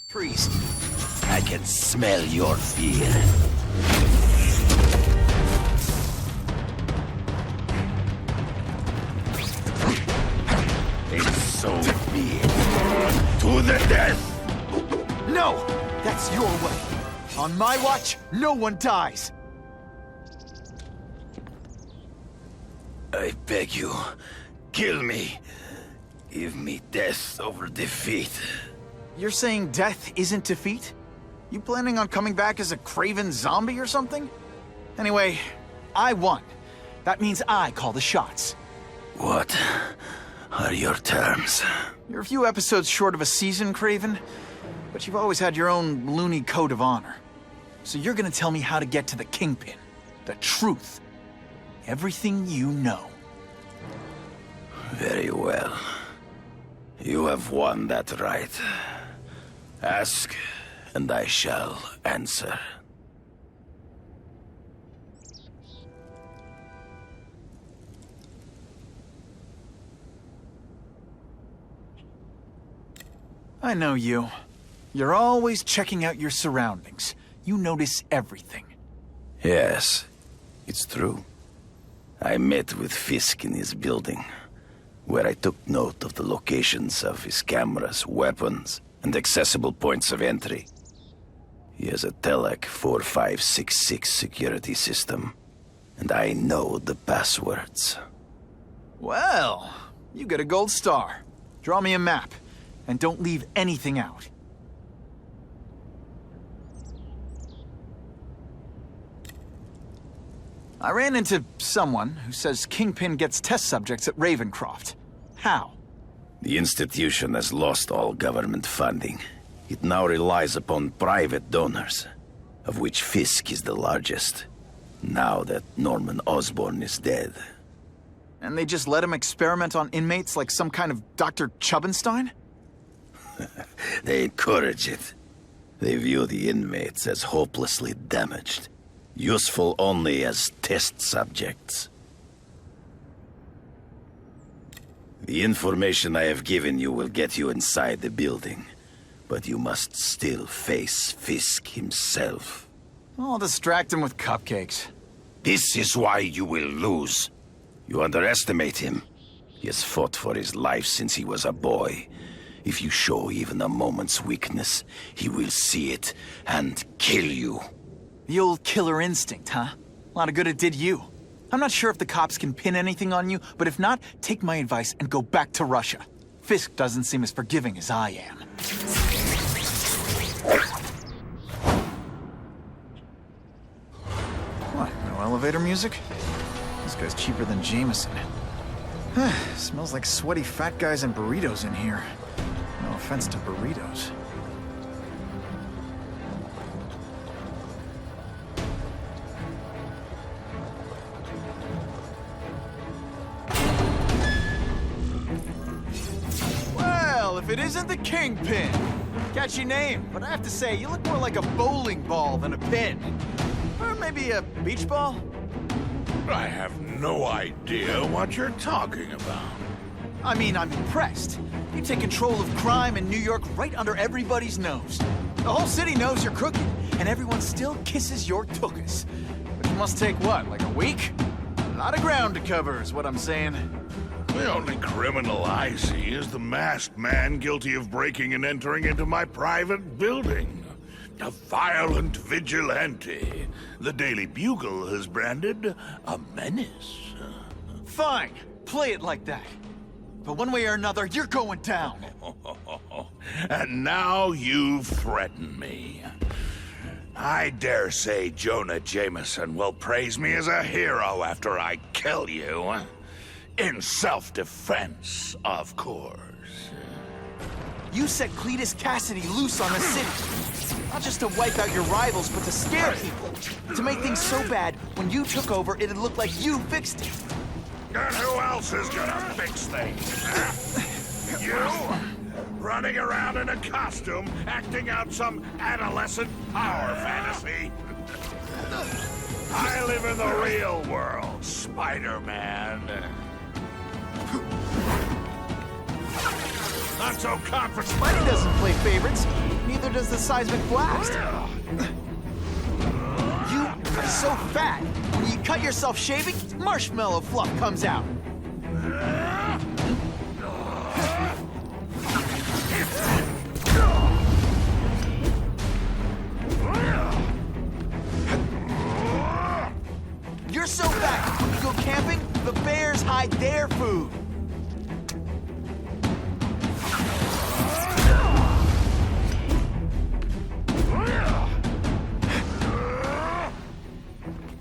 Priest.
I can smell your fear. And so be it. To the death!
No! That's your way. On my watch, no one dies.
I beg you, kill me. Give me death over defeat.
You're saying death isn't defeat? You planning on coming back as a Kraven zombie or something? Anyway, I won. That means I call the shots.
What are your terms?
You're a few episodes short of a season, Kraven, but you've always had your own loony code of honor. So you're gonna tell me how to get to the Kingpin. The truth. Everything you know.
Very well. You have won that right. Ask, and I shall answer.
I know you. You're always checking out your surroundings. You notice everything.
Yes, it's true. I met with Fisk in his building, where I took note of the locations of his cameras, weapons, and accessible points of entry. He has a Telec 4566 security system, and I know the passwords.
Well, you get a gold star. Draw me a map, and don't leave anything out. I ran into someone who says Kingpin gets test subjects at Ravencroft. How?
The institution has lost all government funding. It now relies upon private donors, of which Fisk is the largest, now that Norman Osborn is dead.
And they just let him experiment on inmates like some kind of Dr. Chubbenstein?
They encourage it. They view the inmates as hopelessly damaged, useful only as test subjects. The information I have given you will get you inside the building, but you must still face Fisk himself.
I'll distract him with cupcakes.
This is why you will lose. You underestimate him. He has fought for his life since he was a boy. If you show even a moment's weakness, he will see it and kill you.
The old killer instinct, huh? A lot of good it did you. I'm not sure if the cops can pin anything on you, but if not, take my advice and go back to Russia. Fisk doesn't seem as forgiving as I am. What, no elevator music? This guy's cheaper than Jameson. Smells like sweaty fat guys and burritos in here. No offense to burritos. Well, if it isn't the Kingpin. Catchy name, but I have to say, you look more like a bowling ball than a pin. Or maybe a beach ball?
I have no idea what you're talking about.
I mean, I'm impressed. You take control of crime in New York right under everybody's nose. The whole city knows you're crooked, and everyone still kisses your tuchus. But it must take what, like a week? A lot of ground to cover is what I'm saying.
The only criminal I see is the masked man guilty of breaking and entering into my private building. A violent vigilante. The Daily Bugle has branded a menace.
Fine, play it like that. But one way or another, you're going down.
And now you threaten me. I dare say Jonah Jameson will praise me as a hero after I kill you. In self-defense, of course.
You set Cletus Kasady loose on the city. Not just to wipe out your rivals, but to scare people. To make things so bad, when you took over, it'd look like you fixed it.
And who else is gonna fix things? Huh? You? Running around in a costume, acting out some adolescent power fantasy. I live in the real world, Spider-Man. Not so confident.
Spidey doesn't play favorites. Neither does the seismic blast. You are so fat. When you cut yourself shaving, marshmallow fluff comes out. You're so fat, when you go camping, the bears hide their food.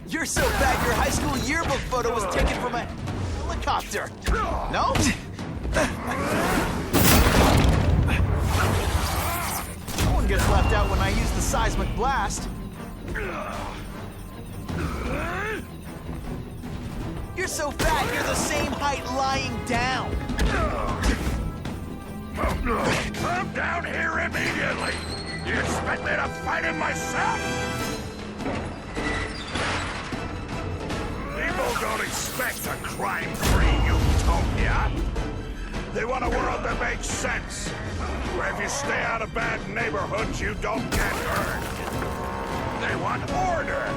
You're so fat, your high school yearbook photo was taken from a helicopter. No? No one gets left out when I use the seismic blast. You're so fat, you're the same height lying down.
Come down here immediately. You expect me to fight him myself? People don't expect a crime-free utopia. They want a world that makes sense, where if you stay out of bad neighborhoods, you don't get hurt. They want order.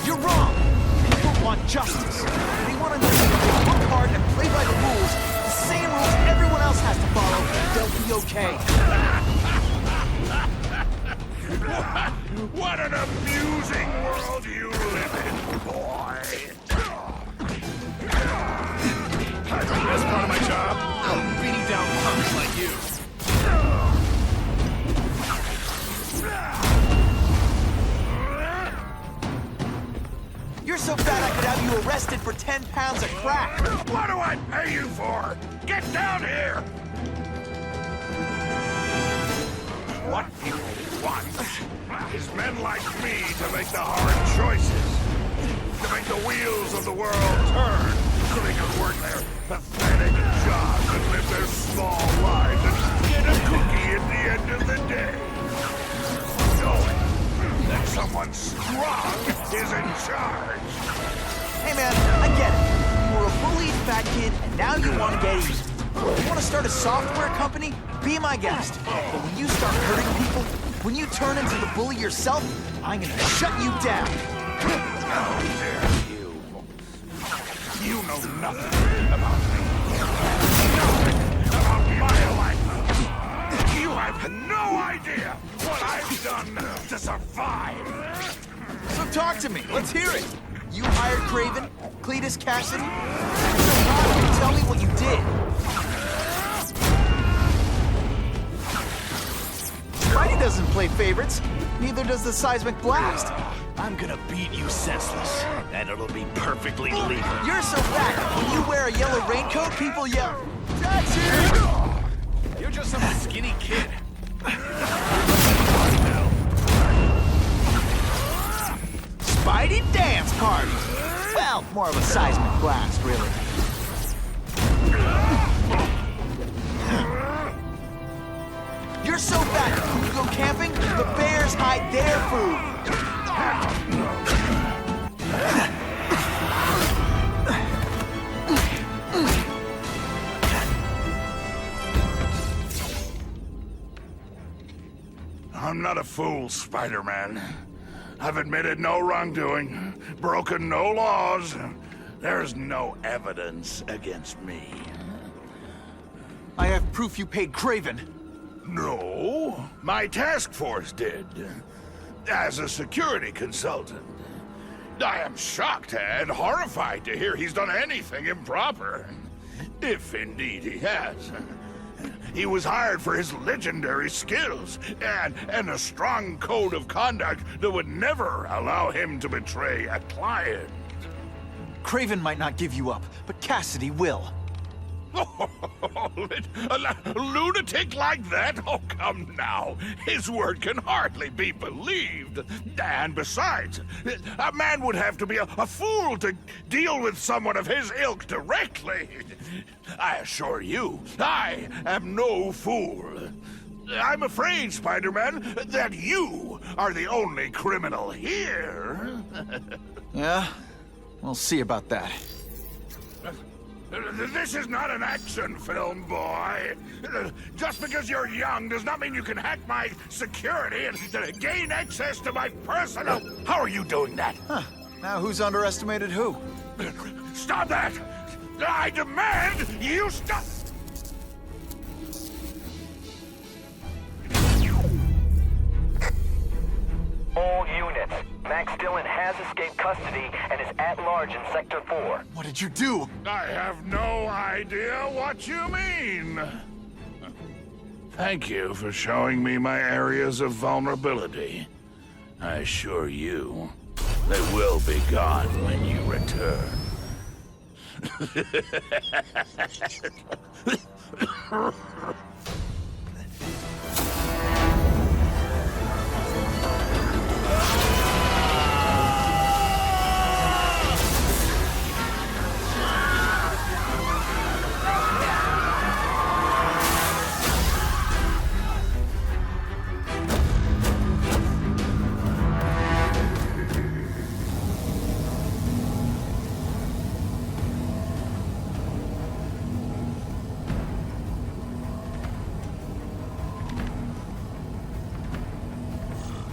You're wrong. People want justice. They want to know that if they work hard and play by the rules, the same rules everyone else has to follow, they'll be okay.
What an amusing world you live in, boy.
The best part of my job? Beating down punks like you. You're so fat I could have you arrested for 10 pounds of crack.
What do I pay you for? Get down here! What people want is men like me to make the hard choices. To make the wheels of the world turn so they can work their pathetic jobs and live their small lives and get a cookie at the end of the day. Knowing that someone strong is in charge.
Hey man, I get it. You were a bullied fat kid, and now you want to get even. You want to start a software company? Be my guest. But when you start hurting people, when you turn into the bully yourself, I'm gonna shut you down.
How dare you? You know nothing about me. Nothing about my life. You have no idea what I've done to survive.
So talk to me. Let's hear it. You hired Kraven, Cletus Kasady. So how do you tell me what you did? Spidey doesn't play favorites. Neither does the seismic blast.
I'm gonna beat you senseless, and it'll be perfectly legal.
You're so fat, when you wear a yellow raincoat, people yell, "That's it!"
You're just some skinny kid.
Spidey dance party. Well, more of a seismic blast, really. You're so fat, when you go camping, the bears hide their food.
I'm not a fool, Spider-Man. I've admitted no wrongdoing, broken no laws. There's no evidence against me.
I have proof you paid Kraven.
No, my task force did. As a security consultant. I am shocked and horrified to hear he's done anything improper. If indeed he has. He was hired for his legendary skills and a strong code of conduct that would never allow him to betray a client.
Kraven might not give you up, but Kasady will.
A lunatic like that? Oh, come now. His word can hardly be believed. And besides, a man would have to be a fool to deal with someone of his ilk directly. I assure you, I am no fool. I'm afraid, Spider-Man, that you are the only criminal here.
Yeah? We'll see about that.
This is not an action film, boy. Just because you're young does not mean you can hack my security and gain access to my personal... How are you doing that?
Huh. Now who's underestimated who?
Stop that! I demand you stop...
All units. Max Dillon has escaped custody and is at large in Sector 4.
What did you do?
I have no idea what you mean. Thank you for showing me my areas of vulnerability. I assure you, they will be gone when you return.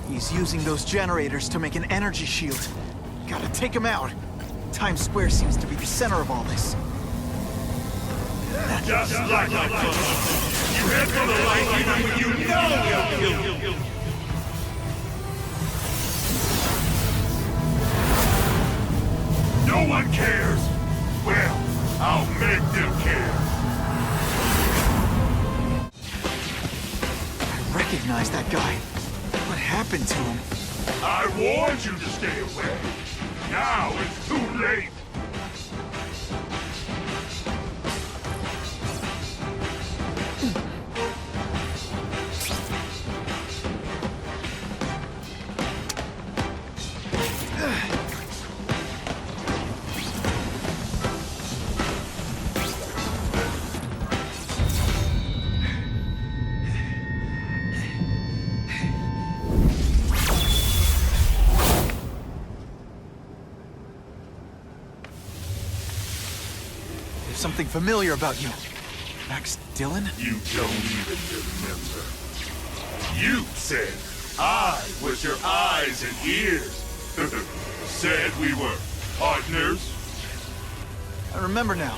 He's using those generators to make an energy shield. Gotta take him out. Times Square seems to be the center of all this.
Just like I thought. You head for the light even when you know he'll kill you. No one cares. Well, I'll make them care.
I recognize that guy. What happened to him?
I warned you to stay away. Now it's too late.
Something familiar about you. Max Dillon?
You don't even remember. You said I was your eyes and ears. Said we were partners.
I remember now.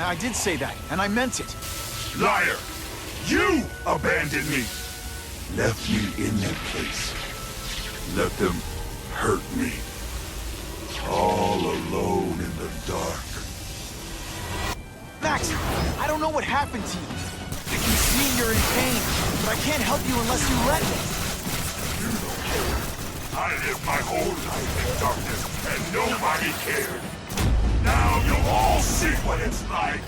I did say that, and I meant it.
Liar! You abandoned me! Left me in that place. Let them hurt me. All alone in the dark.
Max, I don't know what happened to you. I can see you're in pain, but I can't help you unless you let me.
You don't care. I lived my whole life in darkness, and nobody cared. Now you'll all see what it's like.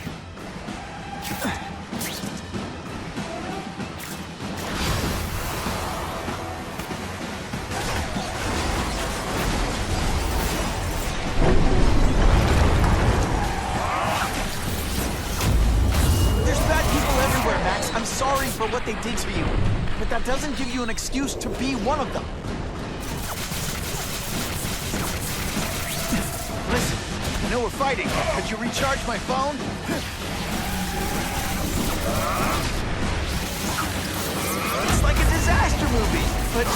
Max, I'm sorry for what they did to you, but that doesn't give you an excuse to be one of them. Listen, I know we're fighting. Could you recharge my phone? It's like a disaster movie, but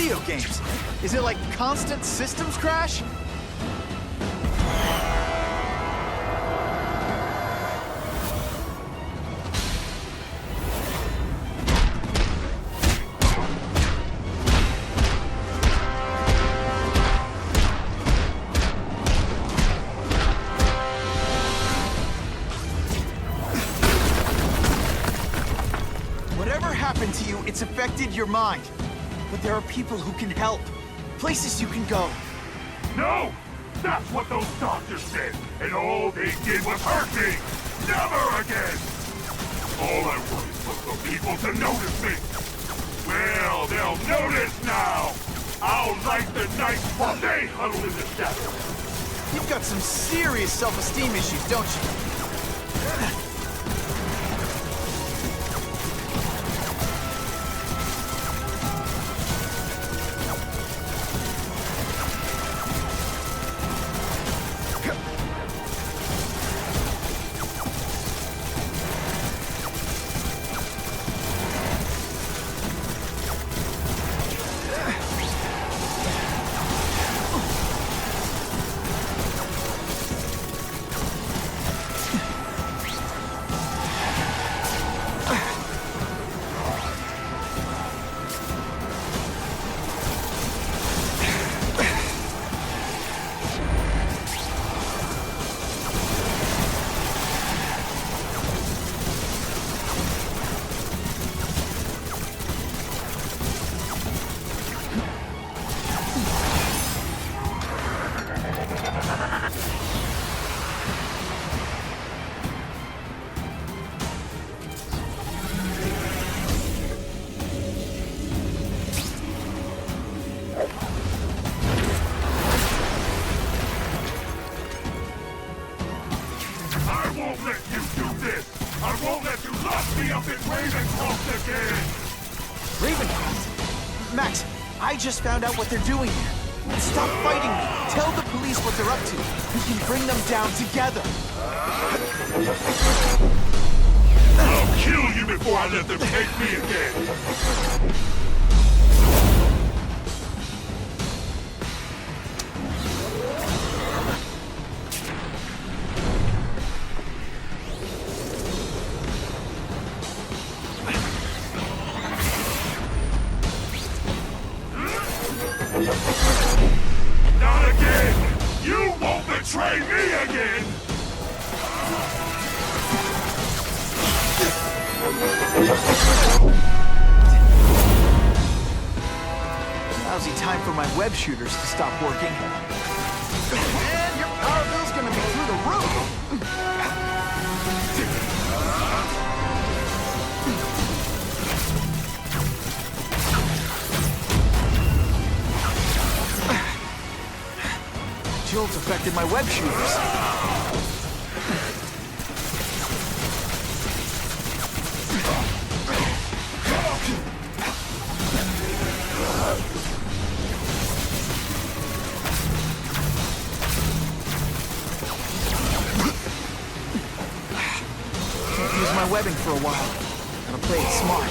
video games. Is it like constant systems crash? To you, it's affected your mind. But there are people who can help. Places you can go.
No! That's what those doctors said, and all they did was hurt me! Never again! All I wanted was for people to notice me. Well, they'll notice now! I'll light the night while they huddle in the shadows.
You've got some serious self-esteem issues, don't you? I just found out what they're doing here. Stop fighting me. Tell the police what they're up to. We can bring them down together.
I'll kill you before I let them take me again. Not again! You won't betray me again!
Lousy time for my web shooters to stop working. And your power bill's gonna be through the roof! Jolt's affected my web shooters. Can't use my webbing for a while. Gotta play it smart.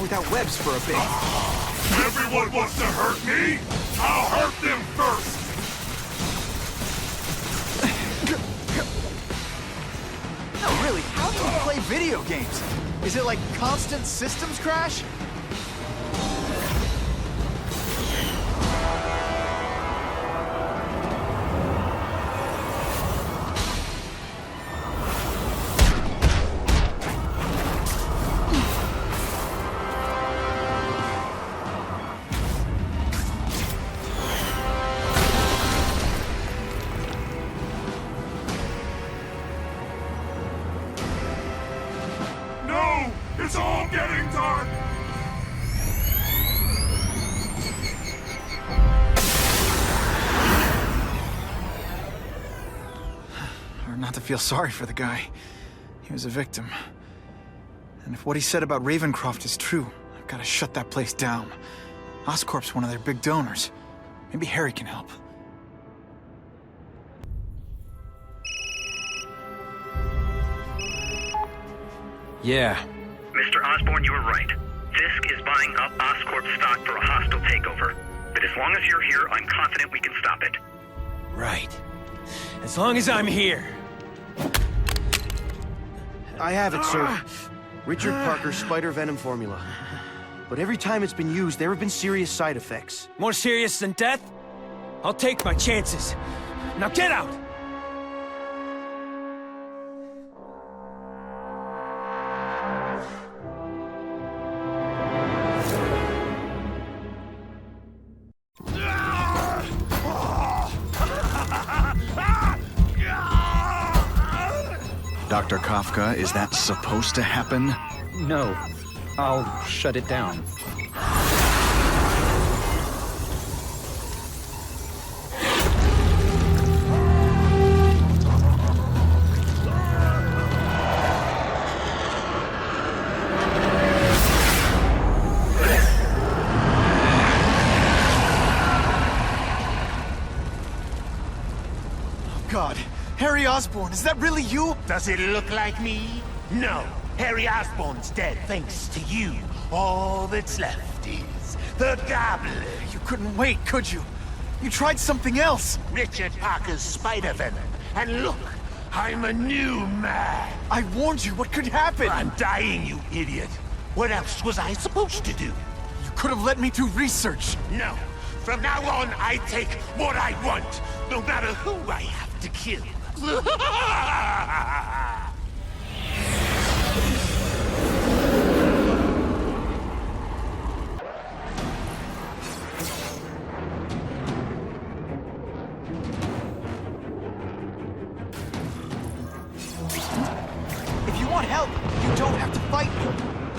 Without webs for a bit.
Everyone wants to hurt me? I'll hurt them first!
No, really, how do you play video games? Is it like constant systems crash? not to feel sorry for the guy. He was a victim. And if what he said about Ravencroft is true, I've got to shut that place down. Oscorp's one of their big donors. Maybe Harry can help.
Yeah.
Mr. Osborn, you were right. Fisk is buying up Oscorp stock for a hostile takeover. But as long as you're here, I'm confident we can stop it.
Right. As long as I'm here.
I have it, sir. Richard Parker's spider venom formula. But every time it's been used, there have been serious side effects.
More serious than death? I'll take my chances. Now get out!
Dr. Kafka, is that supposed to happen?
No. I'll shut it down.
God, Harry Osborn, is that really you?
Does it look like me? No. Harry Osborn's dead thanks to you. All that's left is the Goblin.
You couldn't wait, could you? You tried something else.
Richard Parker's spider venom. And look, I'm a new man.
I warned you. What could happen?
I'm dying, you idiot. What else was I supposed to do?
You could have let me do research.
No. From now on, I take what I want, no matter who I have to kill.
If you want help, you don't have to fight me.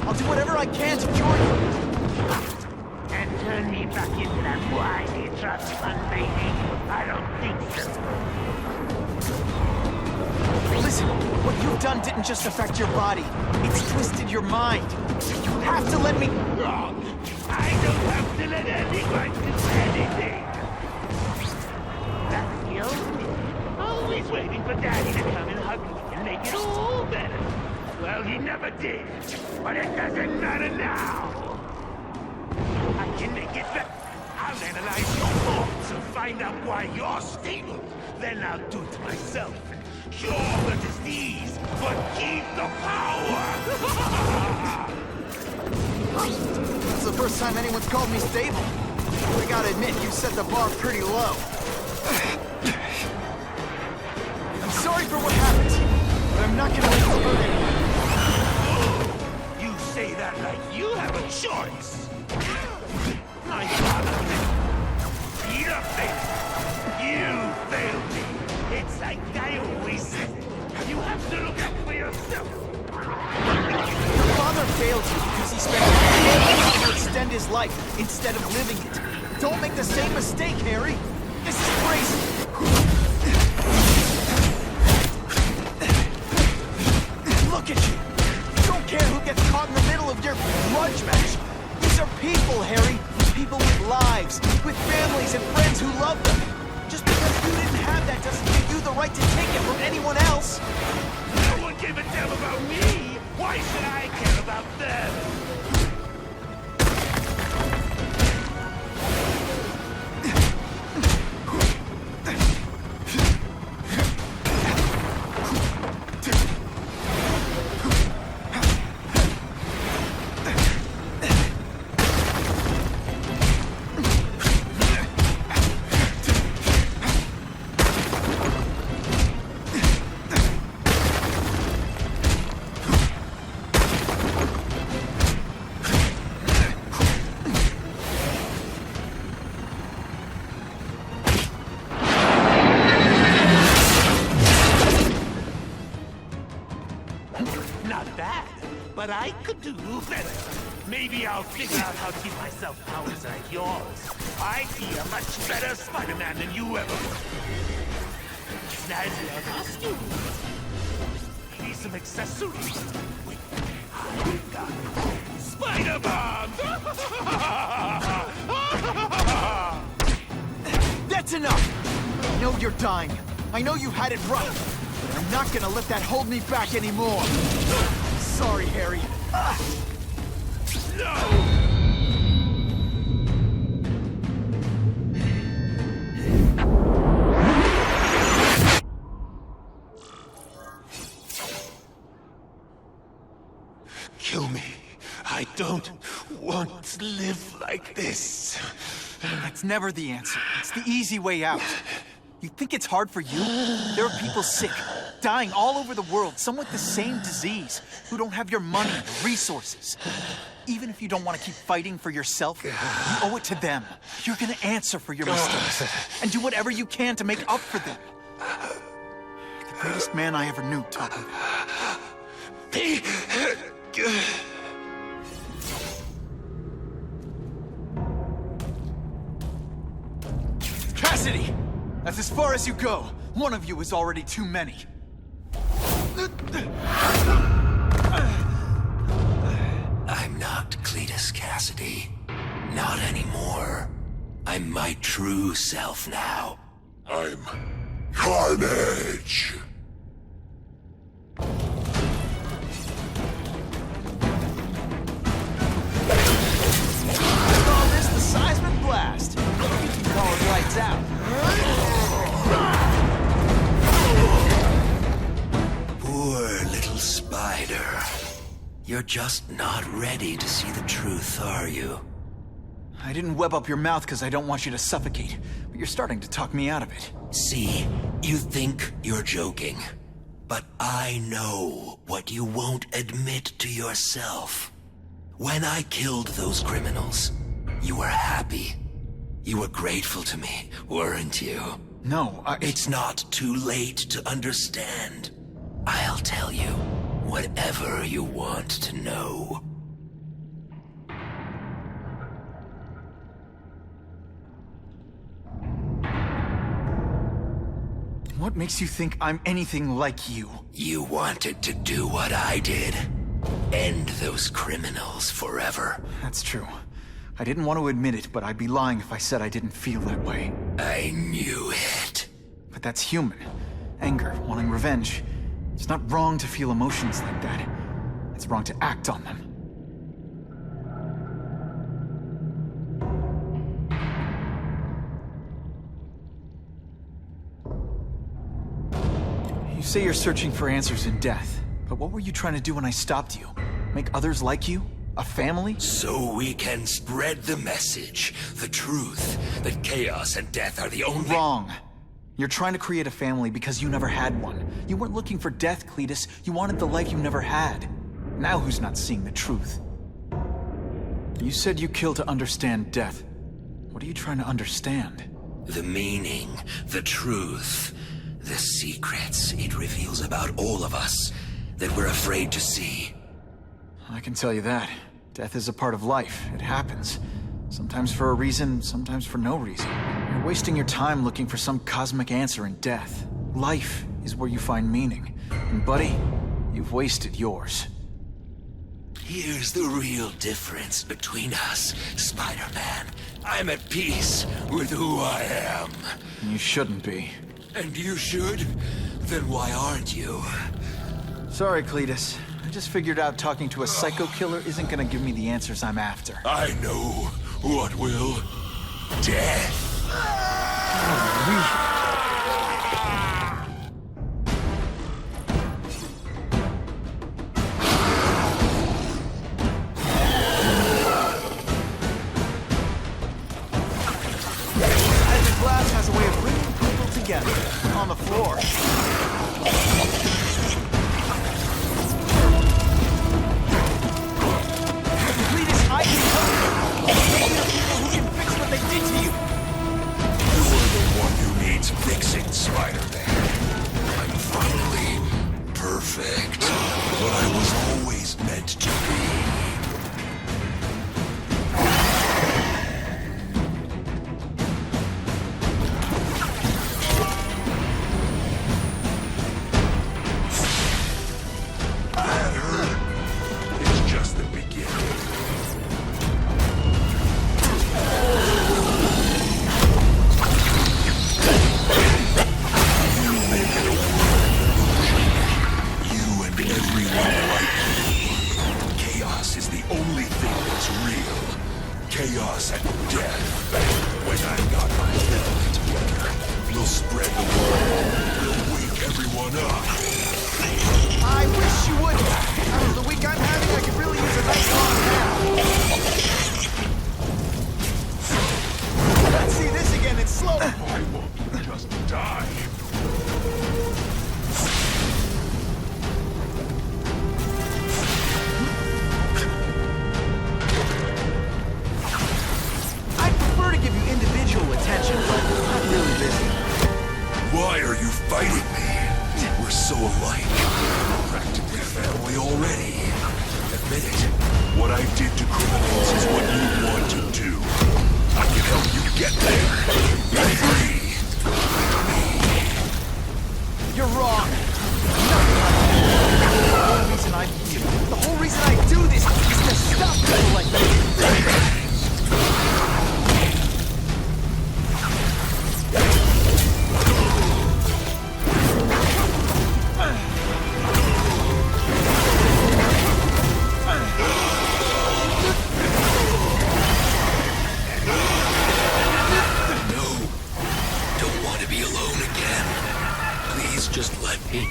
I'll do whatever I can to cure you.
And turn me back into that whiny trust fund baby? I don't think so.
Listen, what you've done didn't just affect your body. It's twisted your mind. You have to let me...
Wrong. I don't have to let anyone do anything. That's the old me. Always waiting for Daddy to come and hug me and make it all better. Well, he never did. But it doesn't matter now. I can make it better. I'll analyze your thoughts and find out why you're stable. Then I'll do it myself. Cure the disease, but keep the power!
That's the first time anyone's called me stable. I gotta admit, you set the bar pretty low. I'm sorry for what happened to you, but I'm not gonna let you hurt anyone.
You say that like you have a choice. My father Peter failed. You failed me. It's like I always said. You have to look out for yourself.
Your father failed you because he spent years to extend his life instead of living it. Don't make the same mistake, Harry. This is crazy. Look at you. You don't care who gets caught in the middle of your grudge match. These are people, Harry. People with lives, with families and friends who love them. Just because you didn't have that doesn't give you the right to take it from anyone else.
No one gave a damn about me. Why should I care about them? But I could do better. Maybe I'll figure out how to give myself powers like yours. I'd be a much better Spider-Man than you ever were. snazzy costume. Need some accessories. Wait, I got spider bombs.
That's enough! I know you're dying. I know you had it rough. But I'm not gonna let that hold me back anymore. Sorry, Harry.
No! Kill me. I don't want to live like this.
That's never the answer. It's the easy way out. You think it's hard for you? There are people sick, dying all over the world, some with the same disease, who don't have your money or resources. Even if you don't want to keep fighting for yourself, you owe it to them. You're gonna answer for your mistakes, and do whatever you can to make up for them. The greatest man I ever knew taught me that. Kasady! That's as far as you go. One of you is already too many.
I'm not Cletus Kasady. Not anymore. I'm my true self now.
I'm Carnage.
Call this the seismic blast. You can call it lights out.
Poor little spider. You're just not ready to see the truth, are you?
I didn't web up your mouth because I don't want you to suffocate, but you're starting to talk me out of it.
See, you think you're joking. But I know what you won't admit to yourself. When I killed those criminals, you were happy. You were grateful to me, weren't you?
No,
It's not too late to understand. I'll tell you whatever you want to know.
What makes you think I'm anything like you?
You wanted to do what I did. End those criminals forever.
That's true. I didn't want to admit it, but I'd be lying if I said I didn't feel that way.
I knew it.
But that's human. Anger, wanting revenge. It's not wrong to feel emotions like that. It's wrong to act on them. You say you're searching for answers in death, but what were you trying to do when I stopped you? Make others like you? A family?
So we can spread the message, the truth, that chaos and death are the only—
Wrong. You're trying to create a family because you never had one. You weren't looking for death, Cletus. You wanted the life you never had. Now who's not seeing the truth? You said you killed to understand death. What are you trying to understand?
The meaning, the truth, the secrets it reveals about all of us that we're afraid to see.
I can tell you that. Death is a part of life. It happens. Sometimes for a reason, sometimes for no reason. You're wasting your time looking for some cosmic answer in death. Life is where you find meaning. And buddy, you've wasted yours.
Here's the real difference between us, Spider-Man. I'm at peace with who I am.
You shouldn't be.
And you should? Then why aren't you?
Sorry, Cletus. I just figured out talking to a psycho killer isn't gonna give me the answers I'm after.
I know what will.
Death.
Magic glass has a way of bringing people together. On the floor. Cletus, I can help you. Maybe there are people who can fix what they did to you.
You're the one who needs fixing, Spider-Man.
I'm finally perfect.
What I was always meant to be.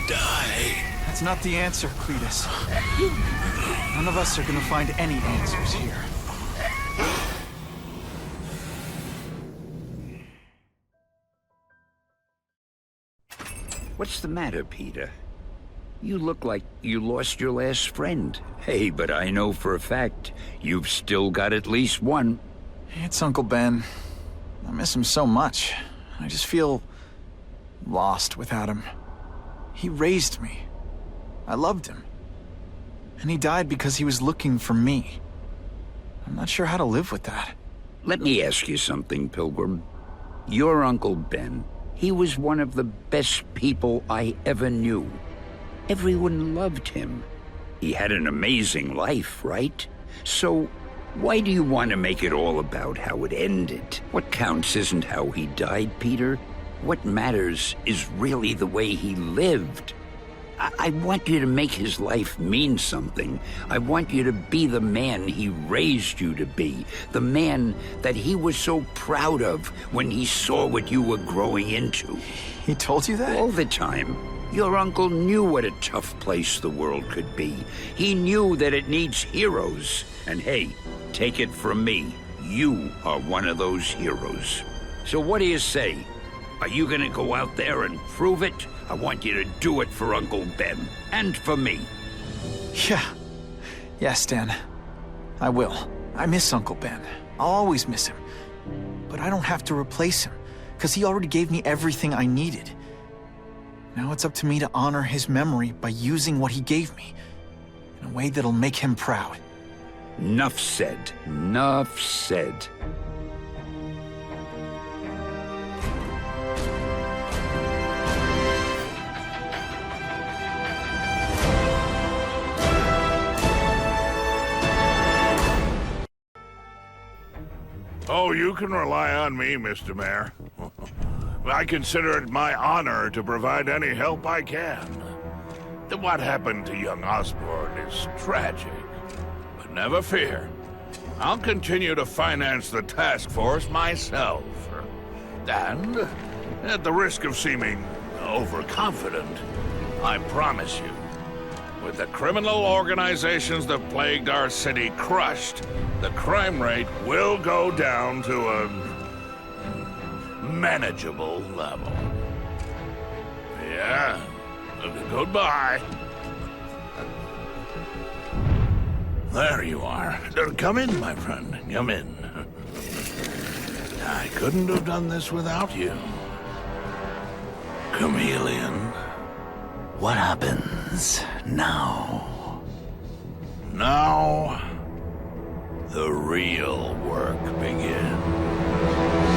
die.
That's not the answer, Cletus. None of us are gonna find any answers here.
What's the matter, Peter? You look like you lost your last friend. Hey, but I know for a fact you've still got at least one.
It's Uncle Ben. I miss him so much. I just feel lost without him. He raised me. I loved him. And he died because he was looking for me. I'm not sure how to live with that.
Let me ask you something, Pilgrim. Your Uncle Ben, he was one of the best people I ever knew. Everyone loved him. He had an amazing life, right? So, why do you want to make it all about how it ended? What counts isn't how he died, Peter. What matters is really the way he lived. I want you to make his life mean something. I want you to be the man he raised you to be. The man that he was so proud of when he saw what you were growing into.
He told you that?
All the time. Your uncle knew what a tough place the world could be. He knew that it needs heroes. And hey, take it from me, you are one of those heroes. So what do you say? Are you gonna go out there and prove it? I want you to do it for Uncle Ben, and for me.
Yeah. Yes, Stan. I will. I miss Uncle Ben. I'll always miss him. But I don't have to replace him, because he already gave me everything I needed. Now it's up to me to honor his memory by using what he gave me, in a way that'll make him proud.
Nuff said. Nuff said.
Oh, you can rely on me, Mr. Mayor. I consider it my honor to provide any help I can. What happened to young Osborn is tragic, but never fear. I'll continue to finance the task force myself. And, at the risk of seeming overconfident, I promise you, with the criminal organizations that plagued our city crushed, the crime rate will go down to a manageable level. Yeah, goodbye. There you are. Come in, my friend. Come in. I couldn't have done this without you. Chameleon.
What happens now?
Now, the real work begins.